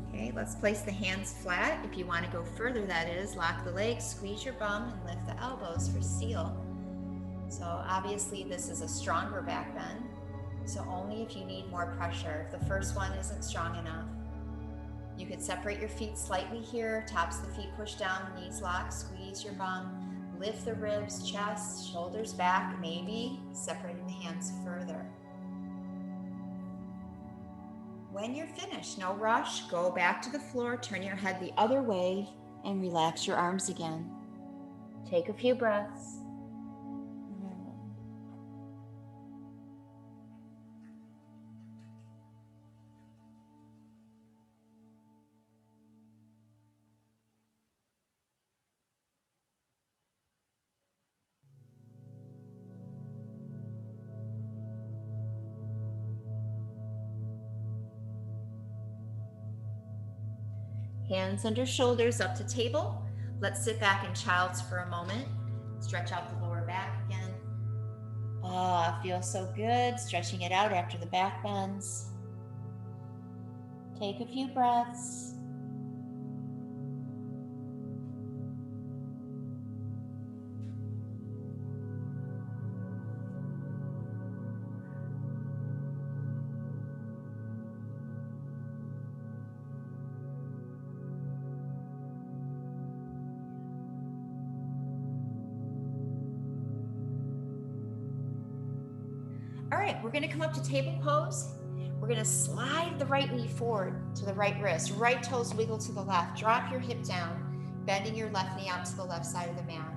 Okay, let's place the hands flat. If you want to go further, that is, lock the legs, squeeze your bum, and lift the elbows for seal. So obviously this is a stronger back bend, so only if you need more pressure. If the first one isn't strong enough, you could separate your feet slightly here, tops of the feet push down, knees lock, squeeze your bum, lift the ribs, chest, shoulders back, maybe separating the hands further. When you're finished, no rush, go back to the floor, turn your head the other way, and relax your arms again. Take a few breaths. Hands under shoulders up to table. Let's sit back in child's for a moment. Stretch out the lower back again. Ah, feels so good. Stretching it out after the back bends. Take a few breaths. All right, we're going to come up to table pose. We're going to slide the right knee forward to the right wrist. Right toes wiggle to the left. Drop your hip down, bending your left knee out to the left side of the mat.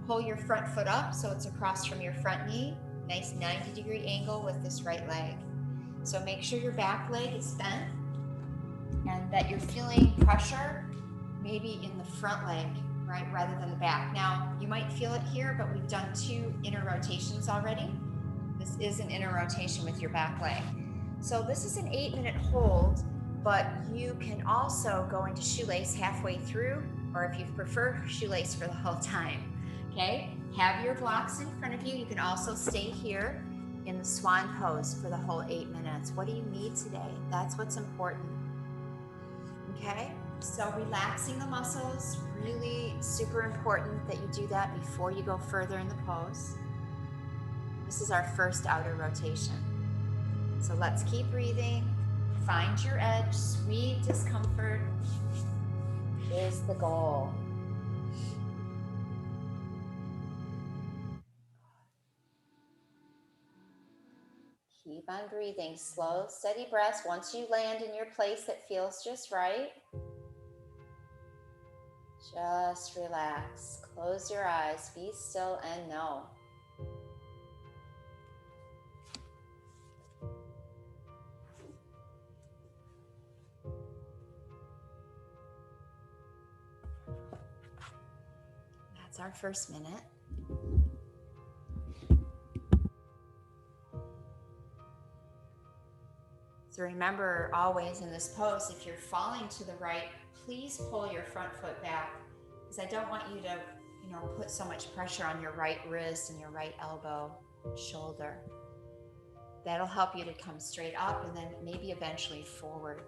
Pull your front foot up so it's across from your front knee. Nice 90-degree angle with this right leg. So make sure your back leg is bent and that you're feeling pressure maybe in the front leg, right, rather than the back. Now, you might feel it here, but we've done 2 inner rotations already. This is an inner rotation with your back leg. So this is an 8-minute hold, but you can also go into shoelace halfway through, or if you prefer, shoelace for the whole time, okay? Have your blocks in front of you. You can also stay here in the swan pose for the whole 8 minutes. What do you need today? That's what's important, okay? So relaxing the muscles, really super important that you do that before you go further in the pose. This is our first outer rotation. So let's keep breathing. Find your edge. Sweet discomfort is the goal. Keep on breathing. Slow, steady breaths. Once you land in your place that feels just right, just relax. Close your eyes. Be still and know. That's our first minute. So remember always in this pose, if you're falling to the right, please pull your front foot back, because I don't want you to, put so much pressure on your right wrist and your right elbow, shoulder. That'll help you to come straight up and then maybe eventually forward.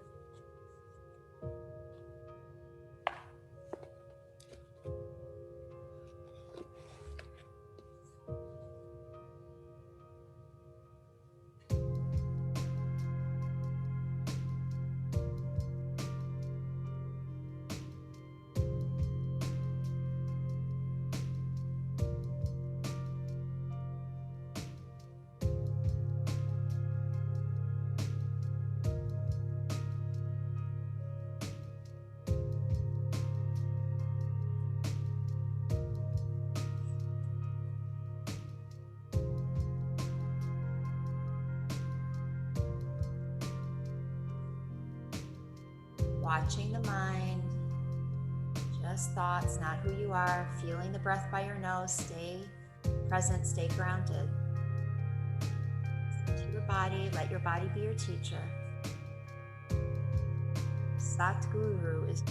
Watching the mind, just thoughts, not who you are. Feeling the breath by your nose. Stay present, stay grounded. Listen to your body, let your body be your teacher. Satguru is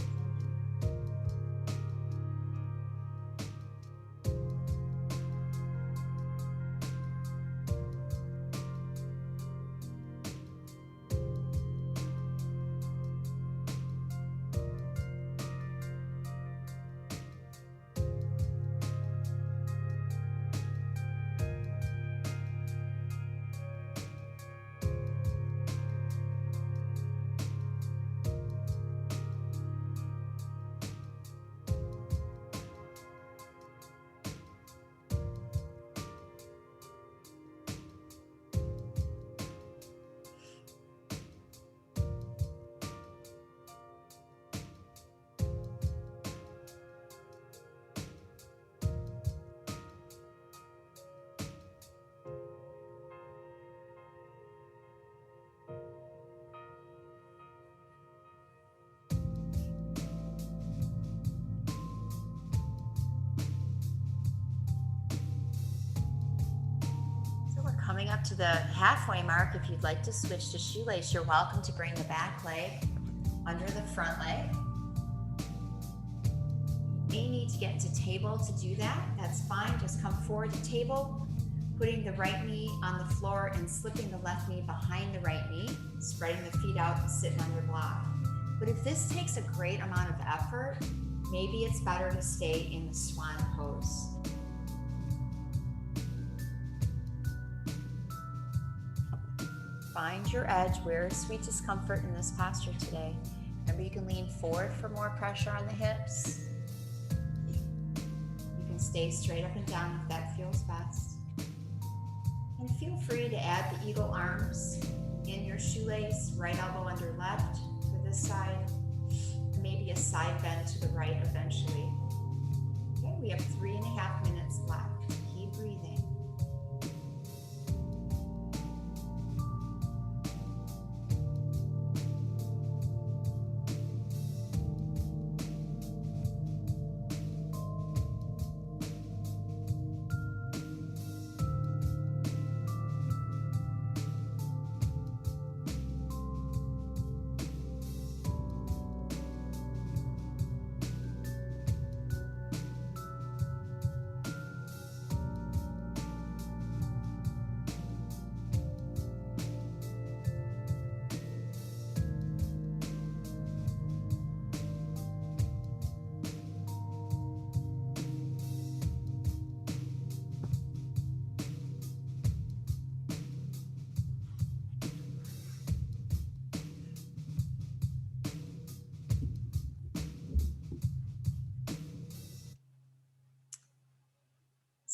coming up to the halfway mark. If you'd like to switch to shoelace, you're welcome to bring the back leg under the front leg. You may need to get into table to do that. That's fine. Just come forward to table, putting the right knee on the floor and slipping the left knee behind the right knee, spreading the feet out and sitting on your block. But if this takes a great amount of effort, maybe it's better to stay in the swan pose. Find your edge. Where is sweet discomfort in this posture today? Remember, you can lean forward for more pressure on the hips. You can stay straight up and down if that feels best. And feel free to add the eagle arms in your shoelace, right elbow under left for this side, and maybe a side bend to the right eventually. Okay, we have 3.5 minutes left. Keep breathing.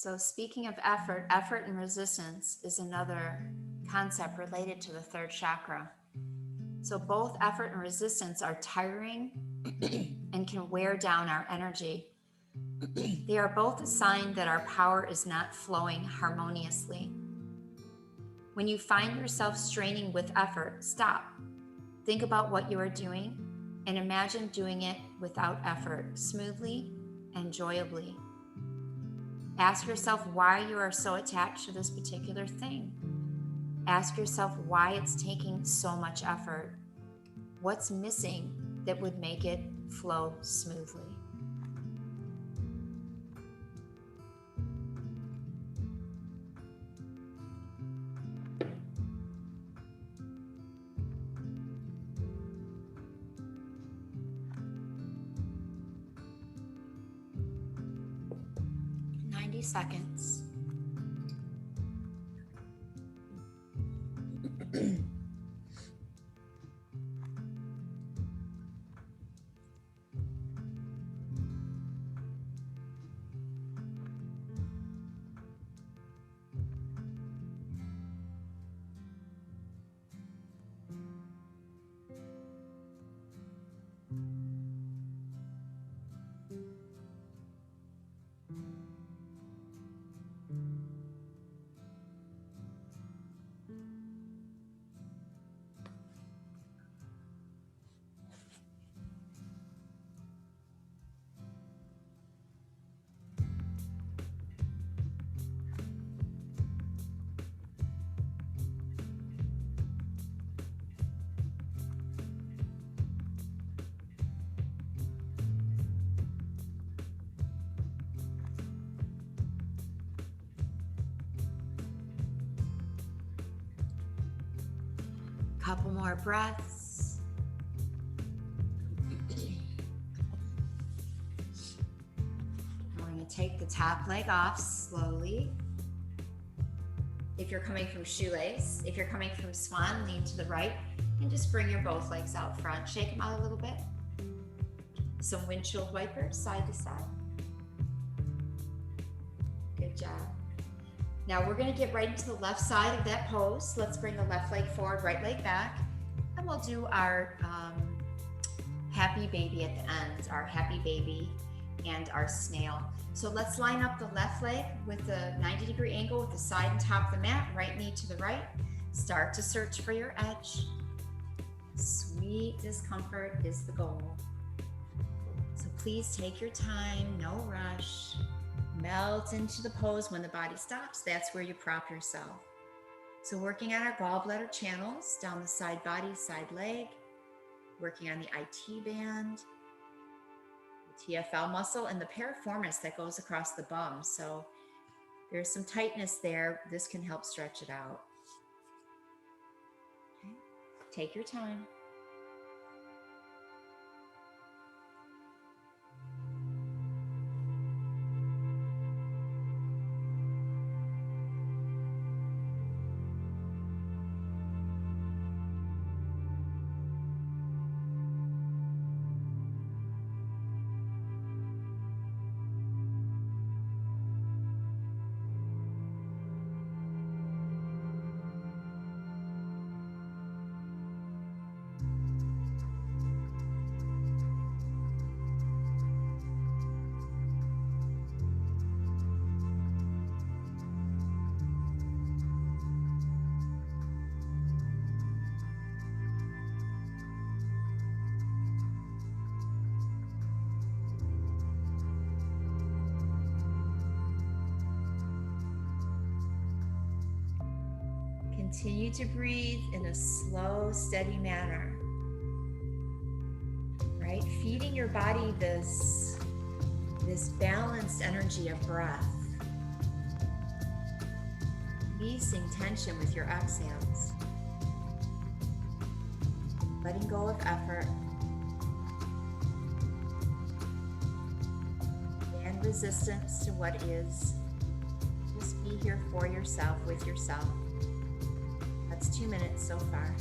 So speaking of effort, effort and resistance is another concept related to the third chakra. So both effort and resistance are tiring and can wear down our energy. They are both a sign that our power is not flowing harmoniously. When you find yourself straining with effort, stop. Think about what you are doing and imagine doing it without effort, smoothly and enjoyably. Ask yourself why you are so attached to this particular thing. Ask yourself why it's taking so much effort. What's missing that would make it flow smoothly? Seconds. Couple more breaths. We're going to take the top leg off slowly. If you're coming from shoelace, if you're coming from swan, lean to the right and just bring your both legs out front. Shake them out a little bit. Some windshield wipers side to side. Good job. Now we're going to get right into the left side of that pose. Let's bring the left leg forward, right leg back. And we'll do our happy baby at the end, our happy baby and our snail. So let's line up the left leg with a 90-degree angle with the side and top of the mat, right knee to the right. Start to search for your edge. Sweet discomfort is the goal. So please take your time, no rush. Melt into the pose. When the body stops, that's where you prop yourself. So working on our gallbladder channels, down the side body, side leg, working on the IT band, the TFL muscle, and the piriformis that goes across the bum. So there's some tightness there. This can help stretch it out. Okay. Take your time. Continue to breathe in a slow, steady manner, right? Feeding your body this balanced energy of breath. Releasing tension with your exhales. Letting go of effort and resistance to what is. Just be here for yourself, with yourself. That's 2 minutes so far.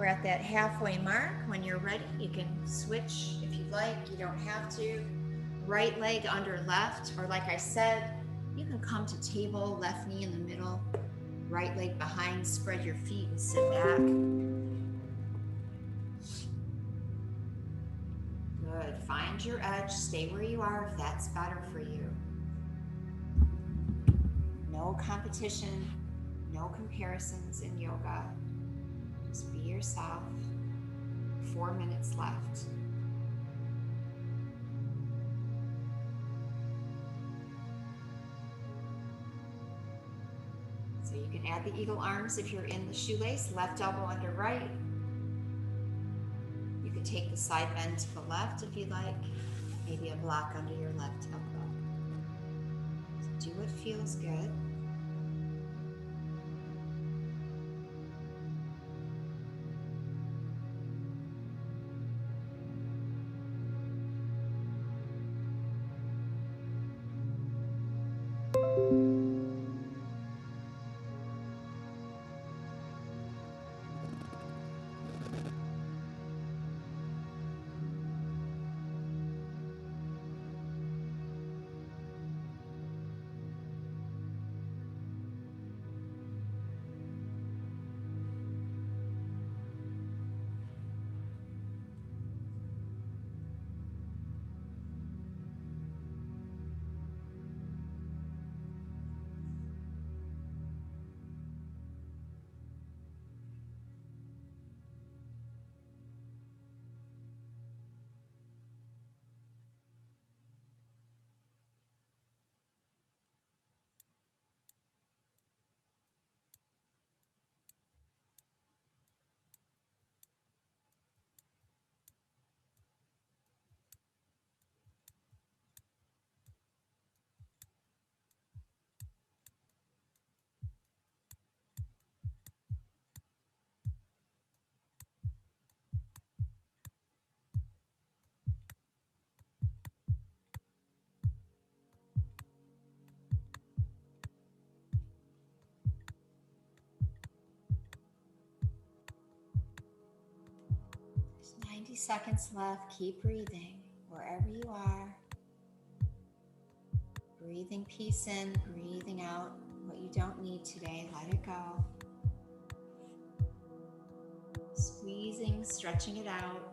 We're at that halfway mark. When you're ready, you can switch if you'd like. You don't have to. Right leg under left, or like I said, you can come to table, left knee in the middle, right leg behind, spread your feet and sit back. Good. Find your edge. Stay where you are if that's better for you. No competition, no comparisons in yoga. Just be yourself. 4 minutes left. So you can add the eagle arms if you're in the shoelace, left elbow under right. You can take the side bend to the left if you like, maybe a block under your left elbow. So do what feels good. There's 90 seconds left. Keep breathing wherever you are. Breathing peace in, breathing out what you don't need today. Let it go. Squeezing, stretching it out.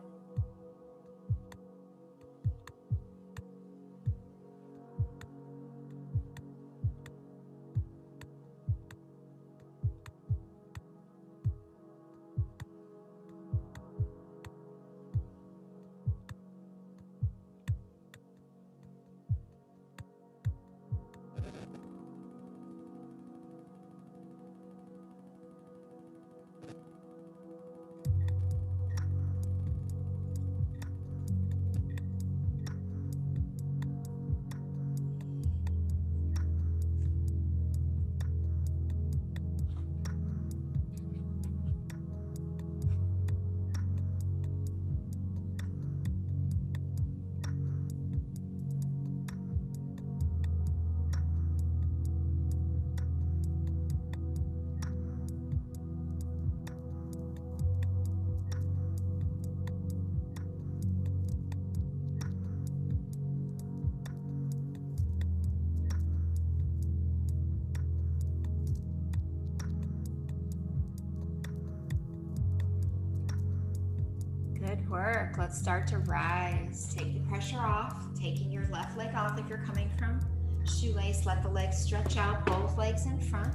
Good work. Let's start to rise. Take the pressure off, taking your left leg off if you're coming from shoelace. Let the legs stretch out, both legs in front.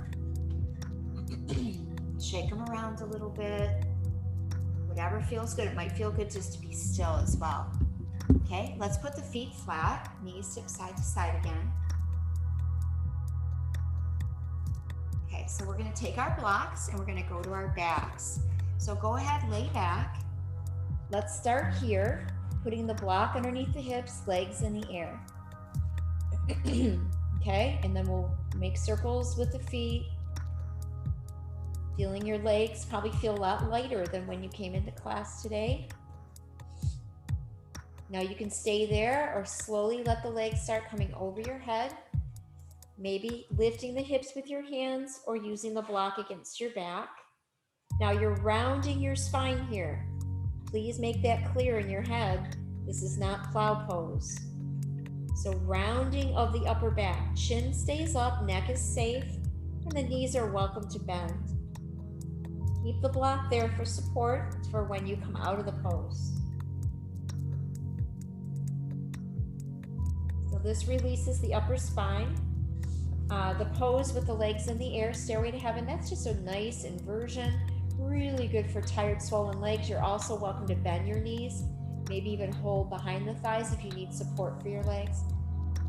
Shake them around a little bit. Whatever feels good. It might feel good just to be still as well. Okay, let's put the feet flat, knees tip side to side again. Okay, so we're going to take our blocks and we're going to go to our backs. So go ahead, lay back. Let's start here, putting the block underneath the hips, legs in the air. Okay, and then we'll make circles with the feet. Feeling your legs probably feel a lot lighter than when you came into class today. Now you can stay there or slowly let the legs start coming over your head. Maybe lifting the hips with your hands or using the block against your back. Now you're rounding your spine here. Please make that clear in your head. This is not plow pose. So rounding of the upper back. Chin stays up, neck is safe, and the knees are welcome to bend. Keep the block there for support for when you come out of the pose. So this releases the upper spine. The pose with the legs in the air, Stairway to Heaven, that's just a nice inversion. Really good for tired, swollen legs. You're also welcome to bend your knees, maybe even hold behind the thighs if you need support for your legs.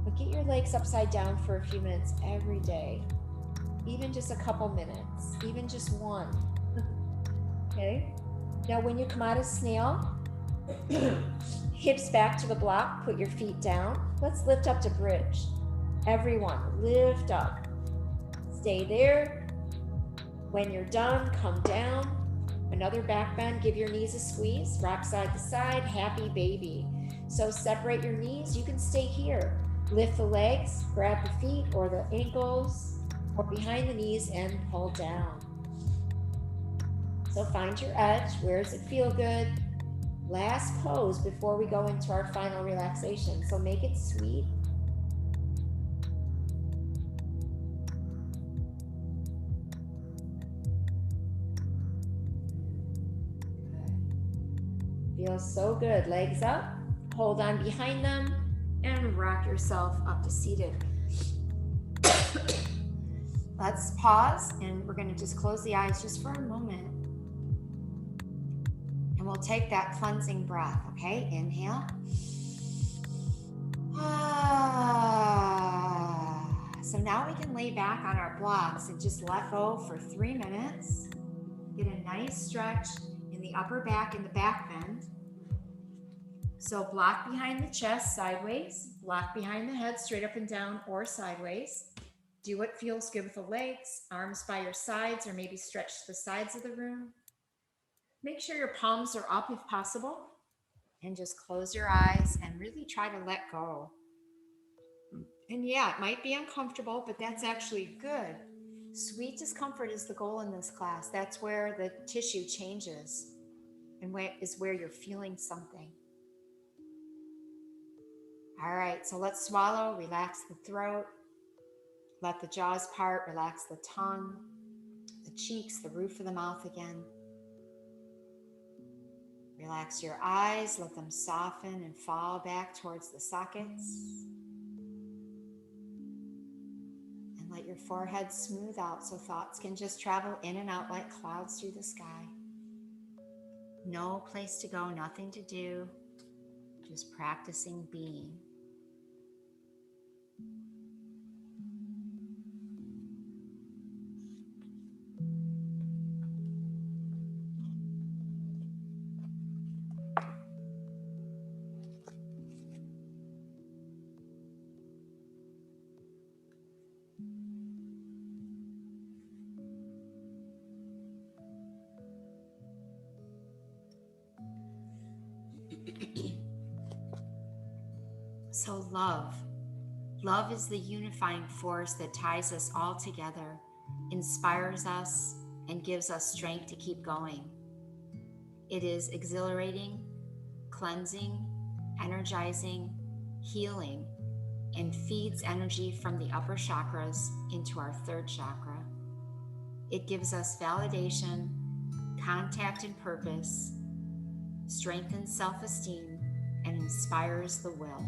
But get your legs upside down for a few minutes every day, even just a couple minutes, even just one. Okay? Now when you come out of snail, hips back to the block, put your feet down. Let's lift up to bridge. Everyone, lift up. Stay there. When you're done, come down. Another back bend, give your knees a squeeze, rock side to side, happy baby. So separate your knees, you can stay here. Lift the legs, grab the feet or the ankles or behind the knees and pull down. So find your edge, where does it feel good? Last pose before we go into our final relaxation, so make it sweet. Feels so good. Legs up, hold on behind them, and rock yourself up to seated. Let's pause, and we're going to just close the eyes just for a moment. And we'll take that cleansing breath, okay? Inhale. So now we can lay back on our blocks and just let go for 3 minutes. Get a nice stretch in the upper back and the back bend. So block behind the chest sideways, block behind the head straight up and down or sideways. Do what feels good with the legs, arms by your sides or maybe stretch to the sides of the room. Make sure your palms are up if possible and just close your eyes and really try to let go. And yeah, it might be uncomfortable, but that's actually good. Sweet discomfort is the goal in this class. That's where the tissue changes and where you're feeling something. All right, so let's swallow, relax the throat, let the jaws part, relax the tongue, the cheeks, the roof of the mouth again. Relax your eyes, let them soften and fall back towards the sockets. And let your forehead smooth out so thoughts can just travel in and out like clouds through the sky. No place to go, nothing to do, just practicing being. So love is the unifying force that ties us all together, inspires us, and gives us strength to keep going. It is exhilarating, cleansing, energizing, healing, and feeds energy from the upper chakras into our third chakra. It gives us validation, contact and purpose, strengthens self-esteem, and inspires the will.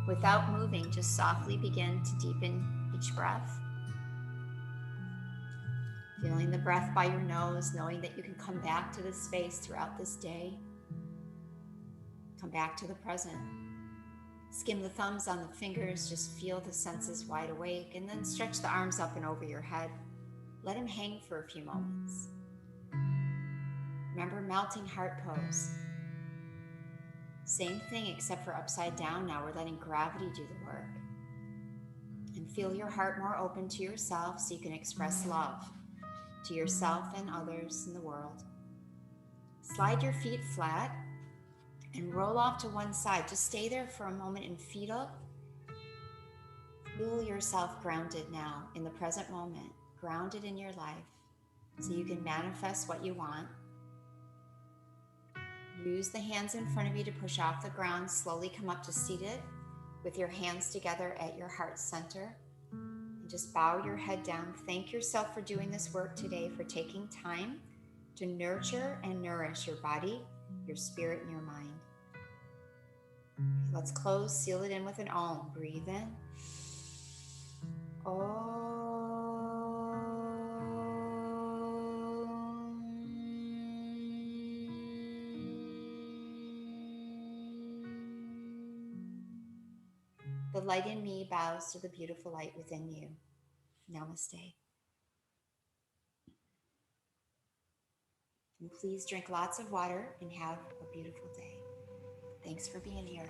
Without moving, just softly begin to deepen each breath. Feeling the breath by your nose, knowing that you can come back to this space throughout this day. Come back to the present. Skim the thumbs on the fingers, just feel the senses wide awake, and then stretch the arms up and over your head. Let them hang for a few moments. Remember melting heart pose. Same thing except for upside down now. We're letting gravity do the work. And feel your heart more open to yourself so you can express love to yourself and others in the world. Slide your feet flat and roll off to one side. Just stay there for a moment in fetal. Feel yourself grounded now in the present moment, grounded in your life so you can manifest what you want. Use the hands in front of you to push off the ground. Slowly come up to seated with your hands together at your heart center. And just bow your head down. Thank yourself for doing this work today, for taking time to nurture and nourish your body, your spirit, and your mind. Let's close, seal it in with an Om. Breathe in. Om. The light in me bows to the beautiful light within you. Namaste. And please drink lots of water and have a beautiful day. Thanks for being here.